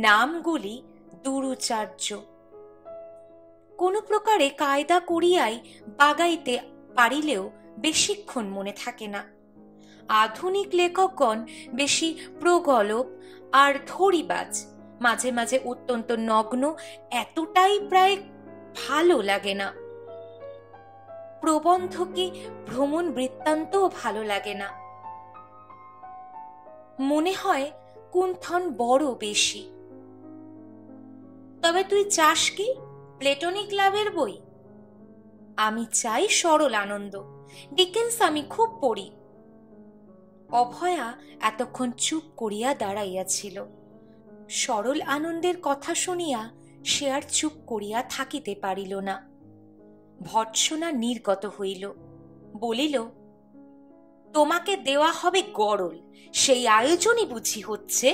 নামগুলি দুরুচার্য। কোনো প্রকারে কায়দা করিয়াই বাগাইতে পারিলেও বেশিক্ষণ মনে থাকে না। আধুনিক লেখকগণ বেশি প্রগল্প আর ধরিবাজ, মাঝে মাঝে অত্যন্ত নগ্ন, এতটাই প্রায় ভালো লাগে না। প্রবন্ধকে ভ্রমণ বৃত্তান্তও ভালো লাগে না। মনে হয় কুণ্ঠন বড় বেশি। তবে তুই চাস কি প্লেটোনিক লাভের বই? আমি চাই সরল আনন্দ। ডিকেন্স আমি খুব পড়ি। অভয়া এতক্ষণ চুপ করিয়া দাঁড়াইয়াছিল। সরল আনন্দের কথা শুনিয়া সে আর চুপ করিয়া থাকিতে পারিল না। ভর্ৎসনা নির্গত হইল, বলিল, তোমাকে দেওয়া হবে গরল, সেই আয়োজনই বুঝি হচ্ছে?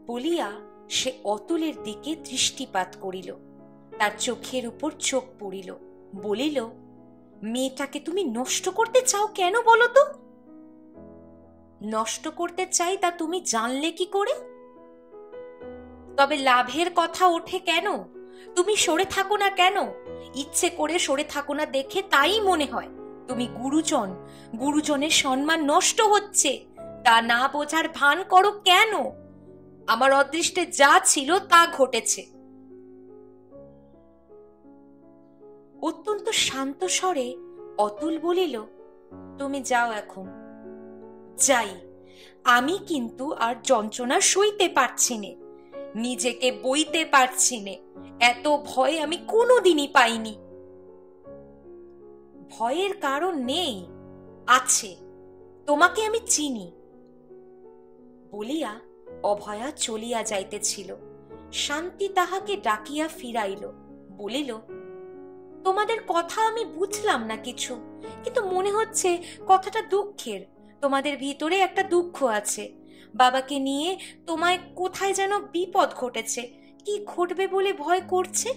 বলিয়া সে অতুলের দিকে দৃষ্টিপাত করিল। তার চোখের উপর চোখ পড়িল, বলিল, মেয়েটাকে তুমি নষ্ট করতে চাও কেন বলো তো? নষ্ট করতে চাই তা তুমি জানলে কি করে? তবে লাভের কথা ওঠে কেন? তুমি সরে থাকো না কেন? ইচ্ছে করে সরে থাকো না দেখে তাই মনে হয় তুমি গুরুজন, গুরুজনের সম্মান নষ্ট হচ্ছে, তা না বোঝার ভান করো কেন? আমার অদৃষ্টে যা ছিল তা ঘটেছে। অত্যন্ত শান্ত স্বরে অতুল বলিল, তুমি যাও এখন। যাই, আমি কিন্তু আর যন্ত্রণা সইতে পারছি নে, নিজেকে বইতে পারছি নে। এত ভয় আমি কোনোদিনই পাইনি। ভয়ের কারণ নেই, আছে, তোমাকে আমি চিনি। বলিয়া অভয়া চলিয়া যাইতেছিল। শান্তি তাহাকে ডাকিয়া ফিরাইল, বলিল, তোমাদের কথা আমি বুঝলাম না কিছু, কিন্তু মনে হচ্ছে কথাটা দুঃখের। তোমাদের ভিতরে একটা দুঃখ আছে। বাবাকে নিয়ে তোমায় কোথায় যেন বিপদ ঘটেছে, কি ঘটবে বলে ভয় করছে।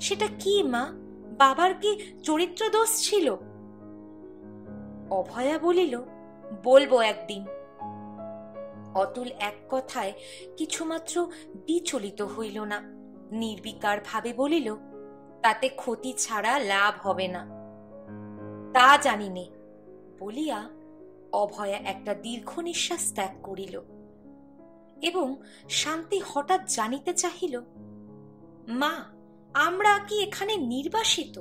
সেটা কি মা? বাবার কি চরিত্র দোষ ছিল? অভয়া বলিল, বলবো একদিন। অতুল এক কথায় কিছুমাত্র বিচলিত হইল না, নির্বিকার ভাবে বলিল, তাতে ক্ষতি ছাড়া লাভ হবে না। তা জানি নে, বলিয়া অভয়া একটা দীর্ঘ নিঃশ্বাস ত্যাগ করিল। এবং শান্তি হঠাৎ জানিতে চাহিল, মা, আমরা কি এখানে নির্বাসিত?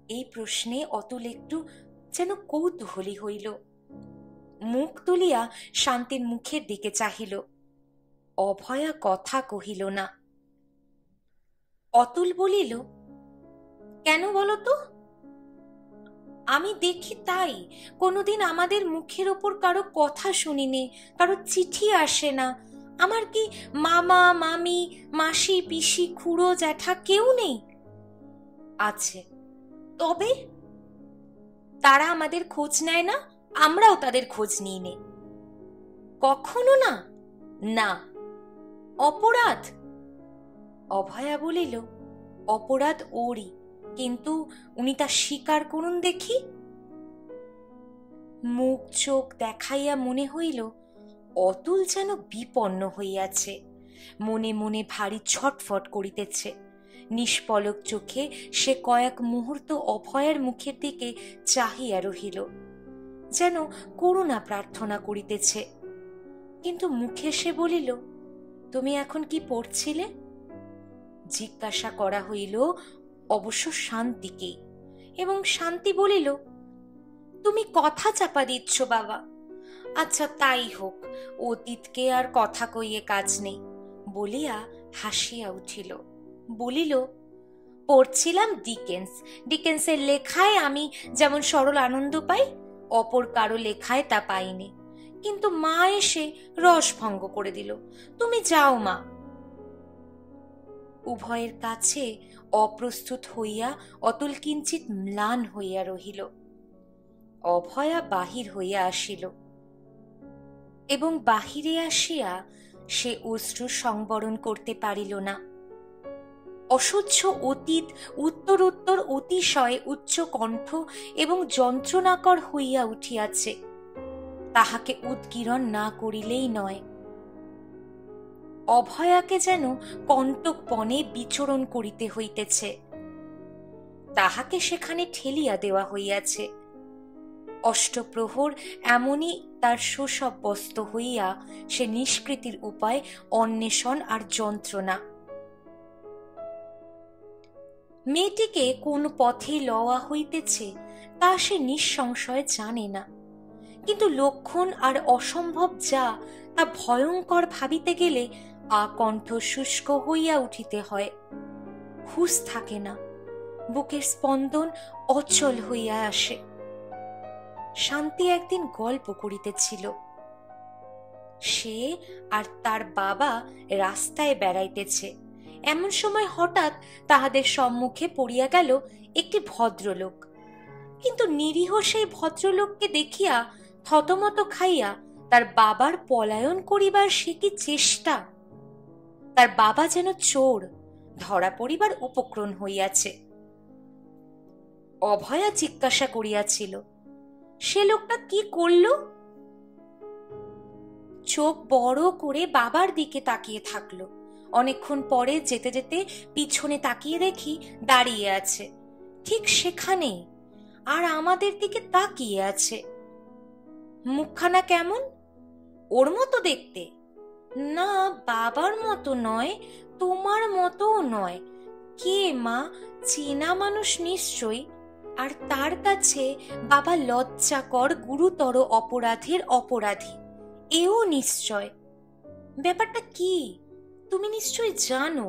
এই প্রশ্নে অতুল একটু যেন কৌতূহলী হইল। মুখ তুলিয়া শান্তির মুখের দিকে চাহিল। অভয়া কথা কহিল না। অতুল বলিল, কেন বলো তো? আমি দেখি তাই। কোনোদিন আমাদের মুখের ওপর কারো কথা শুনিনি, কারো চিঠি আসে না। আমার কি মামা, মামি, মাসি, পিসি, খুড়ো, জ্যাঠা কেউ নেই? আছে। তবে তারা আমাদের খোঁজ নেয় না, আমরাও তাদের খোঁজ নিই নে। কখনো না? না। অপরাধ? অভয়া বলিল, অপরাধ ওরই, কিন্তু উনি তা স্বীকার করুন দেখি। মুখ চোখ দেখাইয়া মনে হইল অতুল যেন বিপন্ন হইয়াছে, মনে মনে ভারী ছটফট করিতেছে। নিষ্পলক চোখে সে কয়েক মুহূর্ত অভয়ার মুখের দিকে চাহিয়া রহিল, যেন করুণা প্রার্থনা করিতেছে। কিন্তু মুখে সে বলিল, তুমি এখন কি পড়ছিলে? জিজ্ঞাসা করা হইল অবশ্য শান্তিকে, এবং শান্তি বলিল, তুমি কথা চাপা দিচ্ছ বাবা। আচ্ছা তাই হোক, অতীতকে আর কথা কইয়ে কাজ নেই, বলিয়া হাসিয়া উঠিল। বলিল, পড়ছিলাম ডিকেন্স। ডিকেন্সের লেখায় আমি যেমন সরল আনন্দ পাই, অপর কারো লেখায় তা পাইনি। কিন্তু মা এসে রস ভঙ্গ করে দিল। তুমি যাও মা। উভয়ের কাছে অপ্রস্তুত হইয়া অতুল কিঞ্চিত ম্লান হইয়া রহিল। অভয়া বাহির হইয়া আসিল, এবং বাহিরে আসিয়া সে অশ্রু সংবরণ করতে পারিল না। অসহ্য অতীত উত্তরোত্তর অতিশয় উচ্চ কণ্ঠ এবং যন্ত্রণাকর হইয়া উঠিয়াছে, তাহাকে উদ্গীরণ না করিলেই নয়। অভয়াকে যেন কণ্টকপণে বিচরণ করিতে হইতেছে, তাহাকে সেখানে ঠেলিয়া দেওয়া হইয়াছে। অষ্টপ্রহর এমনই তার সুসব্যস্ত হইয়া সে নিষ্কৃতির উপায় অন্বেষণ আর যন্ত্রণা। মেয়েটিকে কোন পথে লওয়া হইতেছে তা সে নিঃসংশয়ে জানে না, কিন্তু লক্ষণ আর অসম্ভব যা তা ভয়ঙ্কর ভাবিতে গেলে আকণ্ঠ শুষ্ক হইয়া উঠিতে হয়। হুঁশ থাকে না, বুকের স্পন্দন অচল হইয়া আসে। শান্তি একদিন গল্প করিতেছিল। সে আর তার বাবা রাস্তায় বেড়াইতেছে, এমন সময় হঠাৎ তাহাদের সম্মুখে পড়িয়া গেল একটি ভদ্রলোক। কিন্তু নিরীহ সেই ভদ্রলোককে দেখিয়া থতমত খাইয়া তার বাবার পলায়ন করিবার সে কি চেষ্টা! তার বাবা যেন চোর, ধরা পড়িবার উপক্রম হইয়াছে। অভয়া জিজ্ঞাসা করিয়াছিল, সে লোকটা কি করল? চোখ বড় করে বাবার দিকে তাকিয়ে থাকলো। অনেকক্ষণ পরে যেতে যেতে পিছনে তাকিয়ে দেখি দাঁড়িয়ে আছে ঠিক সেখানেই, আর আমাদের দিকে তাকিয়ে আছে। মুখখানা কেমন? ওর মতো দেখতে? না, বাবার মতো নয়, তোমার মতোও নয়। কে মা? চেনা মানুষ নিশ্চয়ই। আর তার কাছে বাবা লজ্জাকর গুরুতর অপরাধের অপরাধী, এও নিশ্চয়। ব্যাপারটা কি তুমি নিশ্চয় জানো।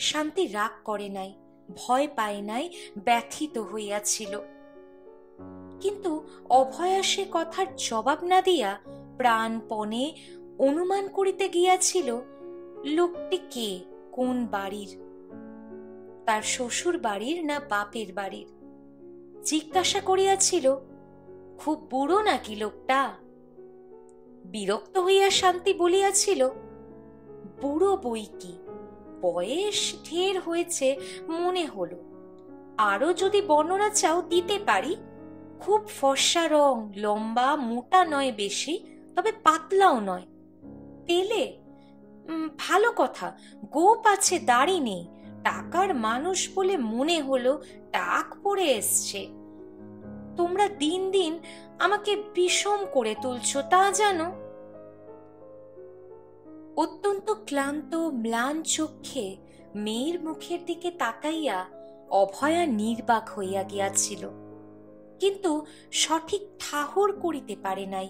শান্তি রাগ করে নাই, ভয় পায় নাই, ব্যথিত হইয়াছিল। কিন্তু অভয়া সে কথার জবাব না দিয়া প্রাণপণে অনুমান করিতে গিয়াছিল লোকটি কে, কোন বাড়ির, তার শ্বশুর বাড়ির না বাপের বাড়ির। জিজ্ঞাসা করিয়াছিল, খুব বুড়ো নাকি লোকটা? বিরক্ত হইয়া শান্তি বলিয়াছিল, বুড়ো বই কি, বয়স ঢের হয়েছে মনে হলো। আরো যদি বর্ণনা চাও দিতে পারি। খুব ফর্সা রং, লম্বা, মোটা নয় বেশি, তবে পাতলাও নয়। পেলে? ভালো কথা, গোপ আছে, দাড়ি নেই, টাকার মানুষ বলে মনে হলো, টাক পড়ে এসছে। তোমরা দিন দিন আমাকে বিষম করে তুলছ, তা জানো। অত্যন্ত ক্লান্ত ম্লান চক্ষে মেয়ের মুখের দিকে তাকাইয়া অভয়া নির্বাক হইয়া গিয়াছিল, কিন্তু সঠিক ঠাহর করিতে পারে নাই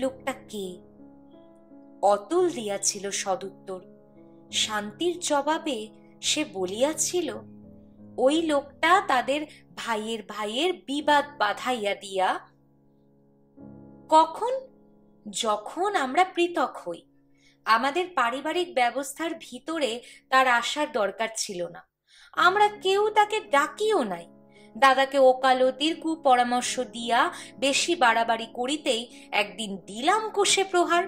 লোকটা কে। অতুল দিয়াছিল সদুত্তর। শান্তির জবাবে সে বলিয়াছিল, ওই লোকটা তাদের ভাইয়ের ভাইয়ের বিবাদ বাধাইয়া দিয়া। কখন? যখন আমরা পৃথক হই। আমাদের পারিবারিক ব্যবস্থার ভিতরে তার আসার দরকার ছিল না, আমরা কেউ তাকে ডাকিও নাই। দাদাকে ওকালতির কুপরামর্শ দিয়া বেশি বাড়াবাড়ি করিতেই একদিন দিলাম কষে প্রহার।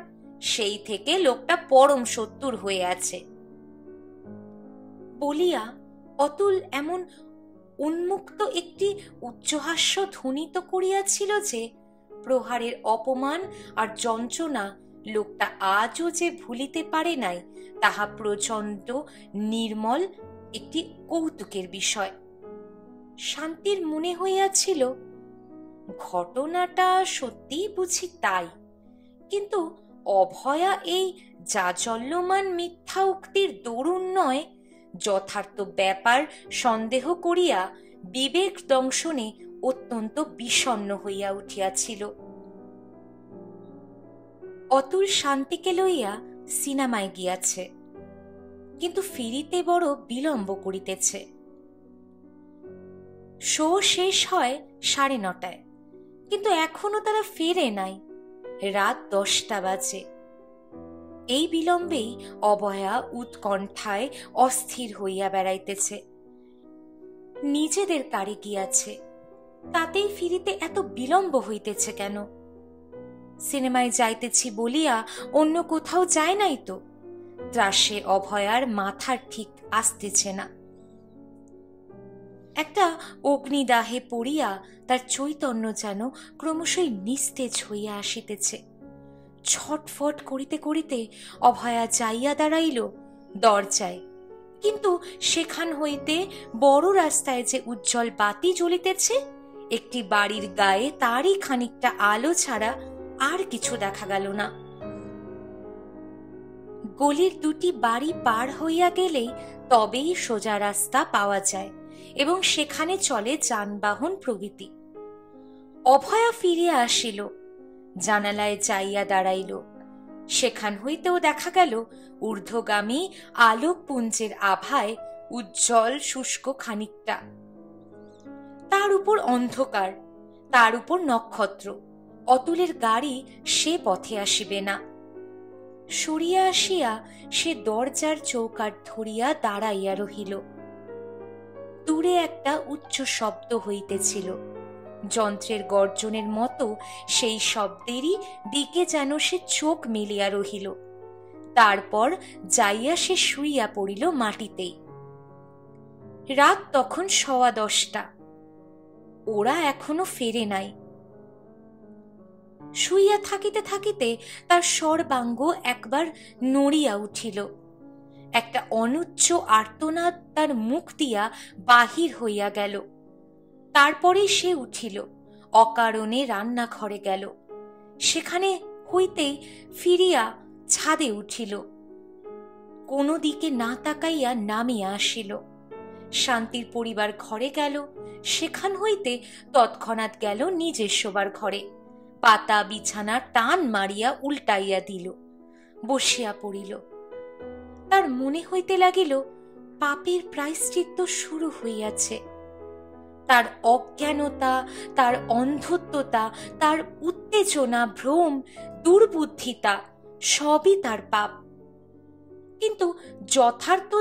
সেই থেকে লোকটা পরম শত্রুর হয়ে আছে। বলিয়া অতুল এমন উন্মুক্ত একটি উচ্চহাস্য ধ্বনিত করিয়াছিল যে প্রহারের অপমান আর যন্ত্রণা লোকটা আজও যে ভুলিতে পারে নাই, তাহা প্রচণ্ড নির্মল একটি কৌতুকের বিষয়। শান্তির মনে হইয়াছিল, ঘটনাটা সত্যিই বুঝি তাই, কিন্তু অভয়া এই জাজল্যমান মিথ্যা উক্তির দরুন নয়, যথার্থ ব্যাপার সন্দেহ করিয়া বিবেক দংশনে অত্যন্ত বিষণ্ণ হইয়া উঠিয়াছিল। অতুল শান্তিকে লইয়া সিনেমায় গিয়াছে, কিন্তু ফিরিতে বড় বিলম্ব করিতেছে। শো শেষ হয় 9:30, কিন্তু এখনো তারা ফেরে নাই। রাত 10টা বাজে। এই বিলম্বেই অভয়া উৎকণ্ঠায় অস্থির হইয়া বেড়াইতেছে। নিজেদের কারে গিয়াছে, তাতেই ফিরিতে এত বিলম্ব হইতেছে কেন? সিনেমায় যাইতেছি বলিয়া অন্য কোথাও যায় নাই তো? ত্রাসে অভয়ার মাথার ঠিক আসতেছে না। একটা অগ্নিদাহে পড়িয়া তার চৈতন্য যেন ক্রমশই নিস্তেজ হইয়া আসিতেছে। ছটফট করিতে করিতে অভয়া যাইয়া দাঁড়াইল দরজায়, কিন্তু সেখান হইতে বড় রাস্তায় যে উজ্জ্বল বাতি জ্বলিতেছে, একটি বাড়ির গায়ে তারই খানিকটা আলো ছাড়া আর কিছু দেখা গেল না। গলির দুটি বাড়ি পার হইয়া গেলেই তবেই সোজা রাস্তা পাওয়া যায় এবং সেখানে চলে যানবাহন প্রভৃতি। অভয়া ফিরিয়া আসিল, জানালায় যাইয়া দাঁড়াইল। সেখান হইতেও দেখা গেল ঊর্ধ্বগামী আলোকপুঞ্জের আভায় উজ্জ্বল শুষ্ক খানিকটা, তার উপর অন্ধকার, তার উপর নক্ষত্র। অতুলের গাড়ি সে পথে আসিবে না। সরিয়া আসিয়া সে দরজার চৌকাঠ ধরিয়া দাঁড়াইয়া রহিল। দূরে একটা উচ্চ শব্দ হইতেছিল, যন্ত্রের গর্জনের মতো সেই শব্দেরই দিকে যেন সে চোখ মেলিয়া রহিল। তারপর যাইয়া সে শুইয়া পড়িল মাটিতেই। রাত তখন 10:15। ওরা এখনো ফেরে নাই। শুইয়া থাকিতে থাকিতে তার সর্বাঙ্গ একবার নড়িয়া উঠিল। একটা অনুচ্চ আর্তনাদ তার মুখ দিয়া বাহির হইয়া গেল। তারপরে সে উঠিল, অকারণে রান্নাঘরে গেল। সেখানে হইতেই ফিরিয়া ছাদে উঠিল। কোনো দিকে না তাকাইয়া নামিয়া আসিল। শান্তির পরিবার ঘরে গেল। সেখান হইতে তৎক্ষণাৎ গেল নিজের শোবার ঘরে। পাতা বিছানা টান মারিয়া উল্টাইয়া দিল, বসিয়া পড়িল। তার মনে হইতে লাগিল পাপের প্রায়শ্চিত্ত শুরু হইয়াছে। তার অজ্ঞানতা, তার অন্ধত্বতা, তার উত্তেজনা, ভ্রম, দুর্বুদ্ধিতা সবই তার পাপ। কিন্তু যথার্থ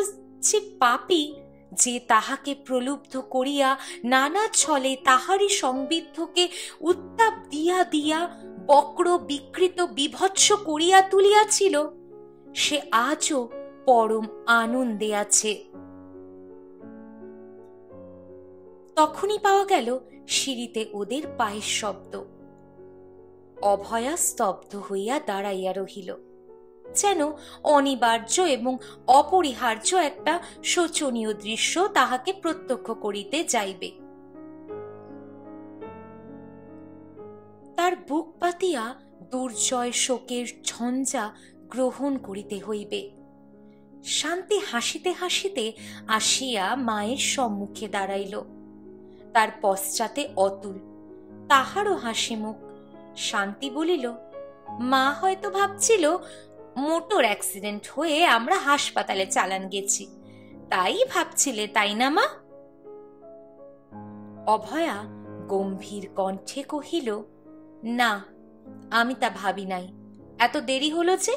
যে পাপী, যে তাহাকে প্রলুব্ধ করিয়া নানা ছলে তাহারই সংবিদ্ধকে উত্তাপ দিয়া দিয়া বক্র বিকৃত বিভৎস করিয়া তুলিয়াছিল, সে আজও পরম আনন্দে আছে। তখনই পাওয়া গেল সিঁড়িতে ওদের পায়ের শব্দ। অভয়া স্তব্ধ হইয়া দাঁড়াইয়া রহিল, যেন অনিবার্য এবং অপরিহার্য একটা শোচনীয় দৃশ্য তাহাকে প্রত্যক্ষ করিতে যাইবে। তার বুক পাতিয়া দুর্জয় শোকের ঝঞ্ঝা গ্রহণ করিতে হইবে। শান্তি হাসিতে হাসিতে আসিয়া মায়ের সম্মুখে দাঁড়াইল। তার পশ্চাতে অতুল, তাহারও হাসি মুখ। শান্তি বলিল, মা হয়তো ভাবছিল মোটর অ্যাক্সিডেন্ট হয়ে আমরা হাসপাতালে চালান গেছি, তাই ভাবছিলে, তাই না মা? অভয়া গম্ভীর কণ্ঠে কহিল, না, আমি তা ভাবি নাই। এত দেরি হলো যে?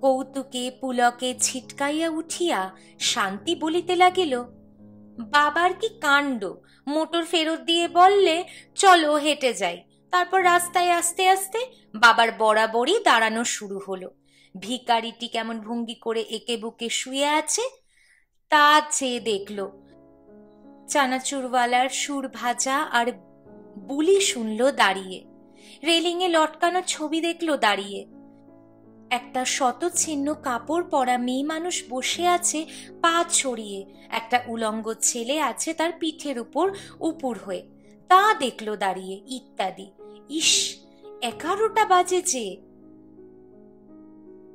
কৌতুকে পুলকে ছিটকাইয়া উঠিয়া শান্তি বলিতে লাগিল, বাবার কি কাণ্ড! মোটর ফেরত দিয়ে বললে চলো হেঁটে যাই, তারপর রাস্তায় আস্তে আস্তে বাবার বরাবরই দাঁড়ানো শুরু হলো। ভিখারিটি কেমন ভঙ্গি করে একে বুকে শুয়ে আছে তা চেয়ে দেখল। চানাচুরওয়ালার সুর ভাজা আর বুলি শুনল দাঁড়িয়ে। রেলিংয়ে লটকানো ছবি দেখল দাঁড়িয়ে। একটা শতচ্ছিন্ন কাপড় পরা মেয়ে মানুষ বসে আছে পা ছড়িয়ে, একটা উলঙ্গ ছেলে আছে তার পিঠের উপর উপুর হয়ে, তা দেখল দাঁড়িয়ে, ইত্যাদি। ইস, 11টা বাজে যে!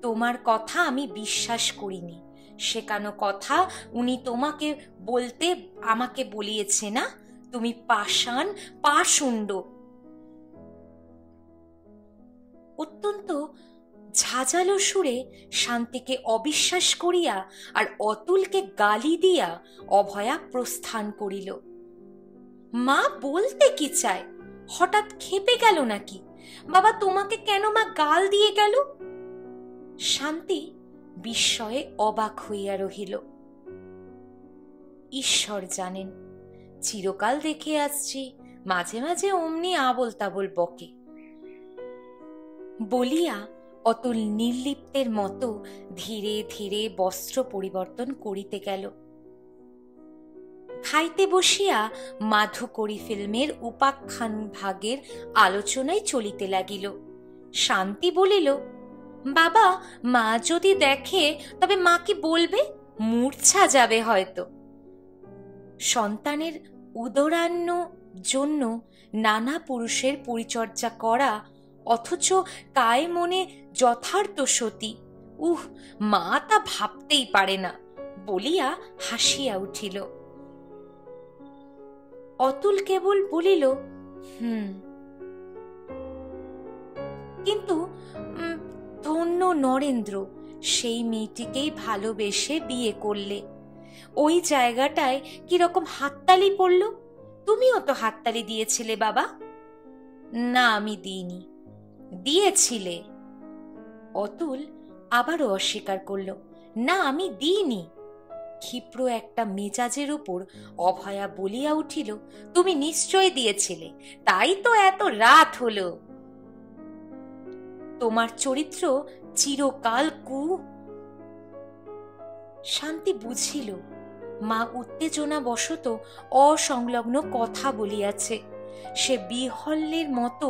তোমার কথা আমি বিশ্বাস করিনি। শেখানো কথা উনি তোমাকে বলতে আমাকে বলিয়েছে না? তুমি পাষাণ, পাষণ্ড। অত্যন্ত ঝাঁঝালো সুরে শান্তিকে অবিশ্বাস করিয়া আর অতুলকে গালি দিয়া অভয়া প্রস্থান করিল। মা বলতে কি চায়? হঠাৎ খেপে গেল নাকি? বাবা তোমাকে কেন মা গাল দিয়ে গেল? শান্তি বিস্ময়ে অবাক হইয়া রহিল। ঈশ্বর জানেন, চিরকাল দেখে আসছি মাঝে মাঝে অমনি আবল তাবল বকে। বলিয়া অতুল নির্লিপ্তের মতো ধীরে ধীরে বস্ত্র পরিবর্তন করিতে গেল। খাইতে বসিয়া মাধুকরী ফিল্মের উপাখ্যান ভাগের আলোচনায় চলিতে লাগিল। শান্তি বলিল, বাবা, মা যদি দেখে তবে মা কি বলবে? মূর্ছা যাবে হয়তো। সন্তানের উদরান্ন জন্য নানা পুরুষের পরিচর্যা করা, অথচ কায় মনে যথার্থ সতী, উহ, মা তা ভাবতেই পারে না বলিয়া হাসিয়া উঠিল। অতুল কেবল বলিল, কিন্তু ধন্য নরেন্দ্র, সেই মেয়েটিকেই ভালোবেসে বিয়ে করলে। ওই জায়গাটায় কিরকম হাততালি পড়ল। তুমিও তো হাততালি দিয়েছিলে বাবা। না, আমি দিইনি। দিয়েছিলে। অতুল আবারও অস্বীকার করল, না, আমি দিইনি। ক্ষিপ্র একটা মেজাজের উপর অভয়া বলিয়া উঠিল, তুমি নিশ্চয় দিয়েছিলে, তাই তো এত রাত হলো। তোমার চরিত্র চিরকাল শান্তি বুঝিল মা উত্তেজনা বশত অসংলগ্ন কথা বলিয়াছে। সে বিহল্যের মতো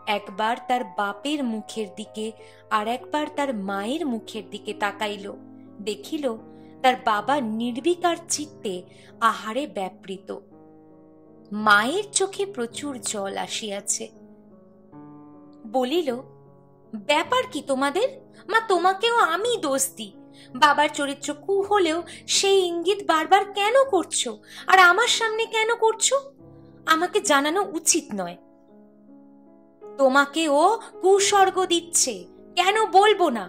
একবার তার বাপের মুখের দিকে আর একবার তার মায়ের মুখের দিকে তাকাইল। দেখিল তার বাবা নির্বিকার চিত্তে আহারে ব্যাপৃত। মায়ের চোখে প্রচুর জল আসিয়াছে। বলিল, ব্যাপার কি তোমাদের? মা, তোমাকেও আমি দোষ দিই। বাবার চরিত্র হলেও সেই ইঙ্গিত বারবার কেন করছো, আর আমার সামনে কেন করছো? আমাকে জানানো উচিত নয়। তোমাকে ও কুস্বর্গ দিচ্ছে, কেন বলবো না?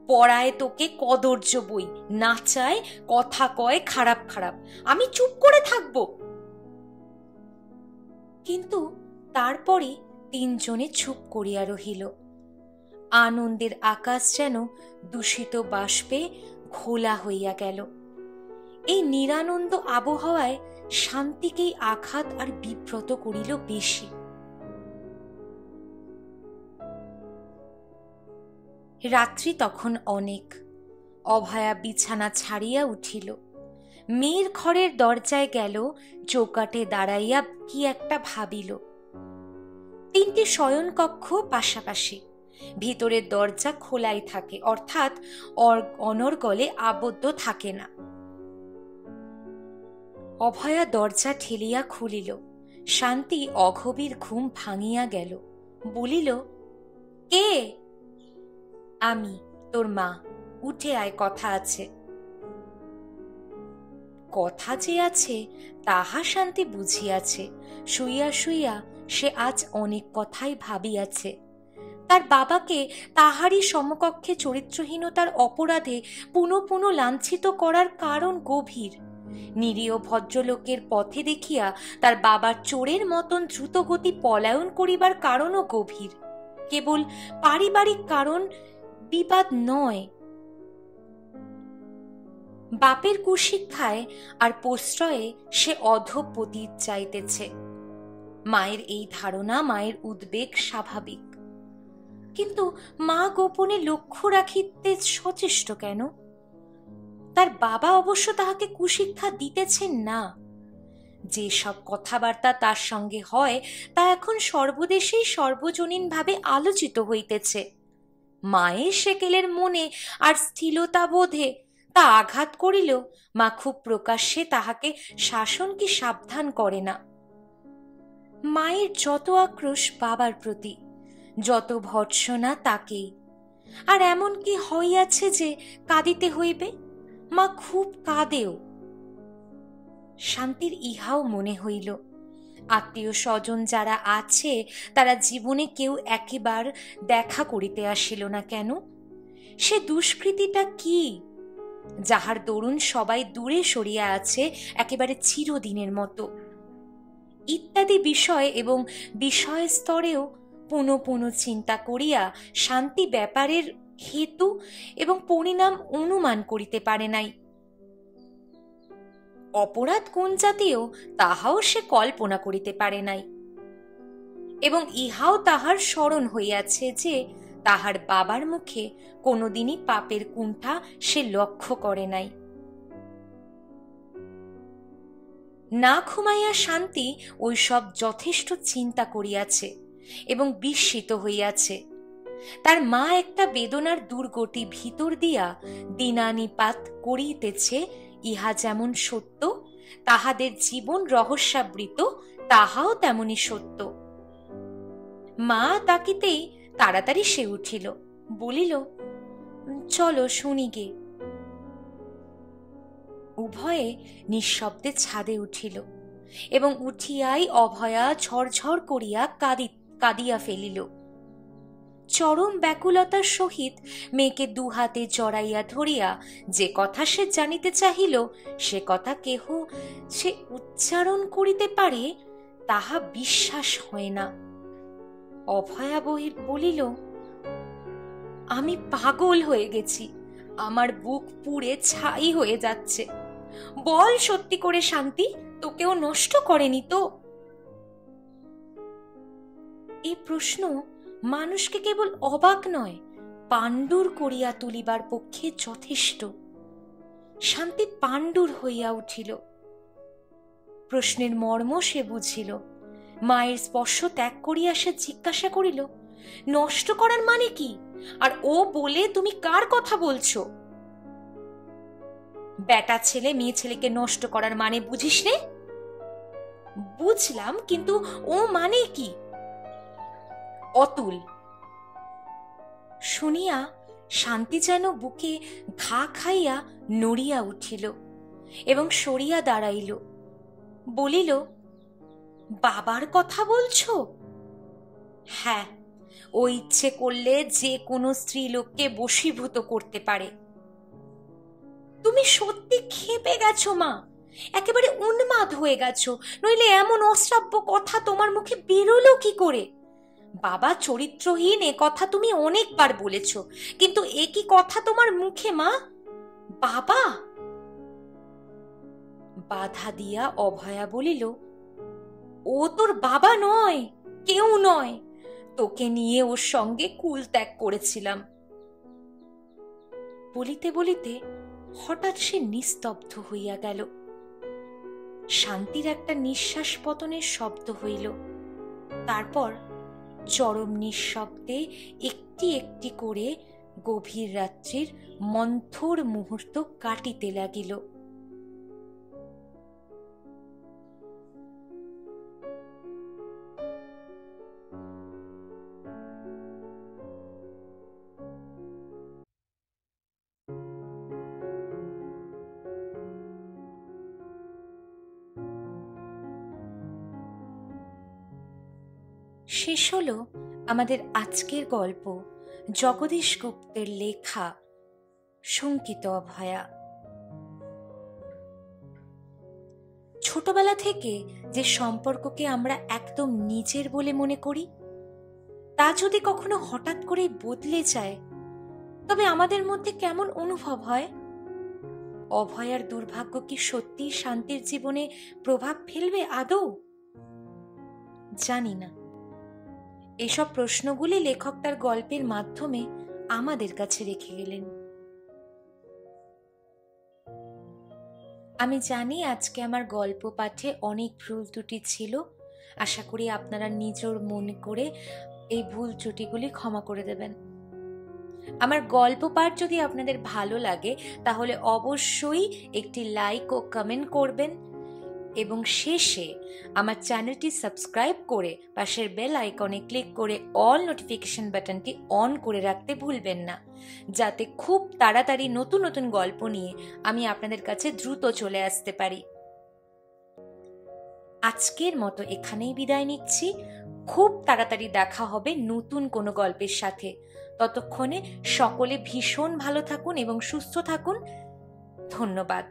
পড়ায় তোকে কদর্য বই, নাচায়, কথা কয় খারাপ খারাপ, আমি চুপ করে থাকবো? কিন্তু তারপরে তিনজনে চুপ করিয়া রহিল। আনন্দের আকাশ যেন দূষিত বাষ্পে ঘোলা হইয়া গেল। এই নিরানন্দ আবহাওয়ায় শান্তিকেই আঘাত আর বিব্রত করিল বেশি। রাত্রি তখন অনেক। অভয়া বিছানা ছাড়িয়া উঠিল। মেয়ের ঘরের দরজায় গেল, চৌকাঠে দাঁড়াইয়া কি একটা ভাবিল। তিনটি শয়নকক্ষ পাশাপাশি, ভিতরের দরজা খোলাই থাকে, অর্থাৎ অনর্গলে আবদ্ধ থাকে না। অভয়া দরজা ঠেলিয়া খুলিল। শান্তি অগভীর ঘুম ভাঙিয়া গেল। বলিল, কে? আমি, তোর মা। উঠে আয়, কথা আছে। কথা যে আছে তাহা শান্তি বুঝিয়াছে। শুইয়া শুইয়া সে আজ অনেক কথাই ভাবিয়াছে। তার বাবাকে তাহারই সমকক্ষে চরিত্রহীনতার অপরাধে পুনঃ পুনঃ লাঞ্ছিত করার কারণ গভীর। নিরীহ ভদ্রলোকের পথে দেখিয়া তার বাবার চোরের মতন দ্রুতগতি পলায়ন করিবার কারণও গভীর। কেবল পারিবারিক কারণ, বিবাদ নয়। বাপের কুশিক্ষায় আর প্রশ্রয়ে সে অধঃপতি চাইতেছে। মায়ের এই ধারণা, মায়ের উদ্বেগ স্বাভাবিক। কিন্তু মা গোপনে লক্ষ্য রাখিতে সচেষ্ট কেন? তার বাবা অবশ্য তাহাকে কুশিক্ষা দিতেছেন না। যে সব কথাবার্তা তার সঙ্গে হয় তা এখন সর্বদেশেই সর্বজনীন ভাবে আলোচিত হইতেছে। মায়ের সেকেলের মনে আর স্থিরতা বোধে তা আঘাত করিলেও মা খুব প্রকাশ্যে তাহাকে শাসন কি সাবধান করে না। মায়ের যত আক্রোশ বাবার প্রতি, যত ভর্ৎসনা তাকেই। আর এমন কি হইয়াছে যে কাঁদিতে হইবে? মা খুব কাঁদেও। শান্তির ইহাও মনে হইল, আত্মীয় স্বজন যারা আছে তারা জীবনে কেউ একেবার দেখা করিতে আসিল না কেন? সে দুষ্কৃতিটা কি, যাহার দরুন সবাই দূরে সরিয়া আছে একেবারে চিরদিনের মতো? ইত্যাদি বিষয় এবং বিষয় স্তরেও পুনঃ পুনঃ চিন্তা করিয়া শান্তি ব্যাপারের হেতু এবং পরিণাম অনুমান করিতে পারে নাই। অপরাধ কোন জাতীয় তাহাও সে কল্পনা করিতে পারে নাই। এবং ইহাও তাহার স্মরণ হইয়াছে যে তাহার বাবার মুখে কোনোদিনই পাপের কুণ্ঠা সে লক্ষ্য করে নাই। না ঘুমাইয়া শান্তি ওই সব যথেষ্ট চিন্তা করিয়াছে এবং বিস্মিত হইয়াছে। তার মা একটা বেদনার দুর্গতি ভিতর দিয়া দিনানিপাত করিতেছে, ইহা যেমন সত্য, তাহাদের জীবন রহস্যাবৃত তাহাও তেমনি সত্য। মা ডাকিতেই তাড়াতাড়ি সে উঠিল। বলিল, চলো শুনি গে। উভয়ে নিঃশব্দে ছাদে উঠিল এবং উঠিয়াই অভয়া ঝরঝর করিয়া কাঁদিয়া ফেলিল। চরম ব্যাকুলতার সহিত মেয়েকে দুহাতে জড়াইয়া ধরিয়া যে কথা সে জানিতে চাহিল, সে কথা কেহ সে উচ্চারণ করিতে পারে তাহা বিশ্বাস হয় না। অভয়া বলিল, আমি পাগল হয়ে গেছি, আমার বুক পুড়ে ছাই হয়ে যাচ্ছে। বল সত্যি করে শান্তি, তোকেও নষ্ট করেনি তো? এই প্রশ্ন মানুষকে কেবল অবাক নয়, পাণ্ডুর করিয়া তুলিবার পক্ষে যথেষ্ট। শান্তি পাণ্ডুর হইয়া উঠিল। প্রশ্নের মর্ম সে বুঝিল। মায়ের স্পর্শ ত্যাগ করিয়া সে জিজ্ঞাসা করিল, নষ্ট করার মানে কি? আর ও বলে তুমি কার কথা বলছো? বেটা ছেলে মেয়ে ছেলেকে নষ্ট করার মানে বুঝিস নে? বুঝলাম, কিন্তু ও মানে কি? অতুল। শুনিয়া শান্তি যেন বুকে ঘা খাইয়া নড়িয়া উঠিল এবং সরিয়া দাঁড়াইল। বলিল, বাবার কথা বলছো? হ্যাঁ, ও ইচ্ছে করলে যে কোনো স্ত্রীলোককে বশীভূত করতে পারে। তুমি সত্যি ক্ষেপে গেছো মা, একেবারে উন্মাদ হয়ে গেছো, নইলে এমন অশ্রাব্য কথা তোমার মুখে বেরোলো কি করে? বাবা চরিত্রহীন এ কথা তুমি অনেকবার বলেছ, কিন্তু এ কি কথা তোমার মুখে মা? বাবা! বাধা দিয়া অভয়া বলিল, ও তোর বাবা নয়, কেউ নয়। তোকে নিয়ে ওর সঙ্গে কুল ত্যাগ করেছিলাম। বলিতে বলিতে হঠাৎ সে নিস্তব্ধ হইয়া গেল। শান্তির একটা নিঃশ্বাস পতনের শব্দ হইল। তারপর চরম নিঃশব্দে একটি একটি করে গভীর রাত্রির মন্থর মুহূর্ত কাটিতে লাগিল। শেষ হলো আমাদের আজকের গল্প, জগদীশ গুপ্তের লেখা শঙ্কিত অভয়া। ছোটবেলা থেকে যে সম্পর্ককে আমরা একদম নিজের বলে মনে করি, তা যদি কখনো হঠাৎ করে বদলে যায়, তবে আমাদের মধ্যে কেমন অনুভব হয়? অভয়ার দুর্ভাগ্য কি সত্যি শান্তির জীবনে প্রভাব ফেলবে আদৌ? জানি না। এসব প্রশ্নগুলি লেখক তার গল্পের মাধ্যমে আমাদের কাছে রেখে গেলেন। আমি জানি আজকে আমার গল্প পাঠে অনেক ভুল ত্রুটি ছিল। আশা করি আপনারা নিজের মনে করে এই ভুল ত্রুটিগুলি ক্ষমা করে দেবেন। আমার গল্প পাঠ যদি আপনাদের ভালো লাগে তাহলে অবশ্যই একটি লাইক ও কমেন্ট করবেন এবং শেষে আমার চ্যানেলটি সাবস্ক্রাইব করে পাশের বেল আইকনে ক্লিক করে অল নোটিফিকেশন বাটনটি অন করে রাখতে ভুলবেন না, যাতে খুব তাড়াতাড়ি নতুন নতুন গল্প নিয়ে আমি আপনাদের কাছে দ্রুত চলে আসতে পারি। আজকের মতো এখানেই বিদায় নিচ্ছি। খুব তাড়াতাড়ি দেখা হবে নতুন কোনো গল্পের সাথে। ততক্ষণে সকলে ভীষণ ভালো থাকুন এবং সুস্থ থাকুন। ধন্যবাদ।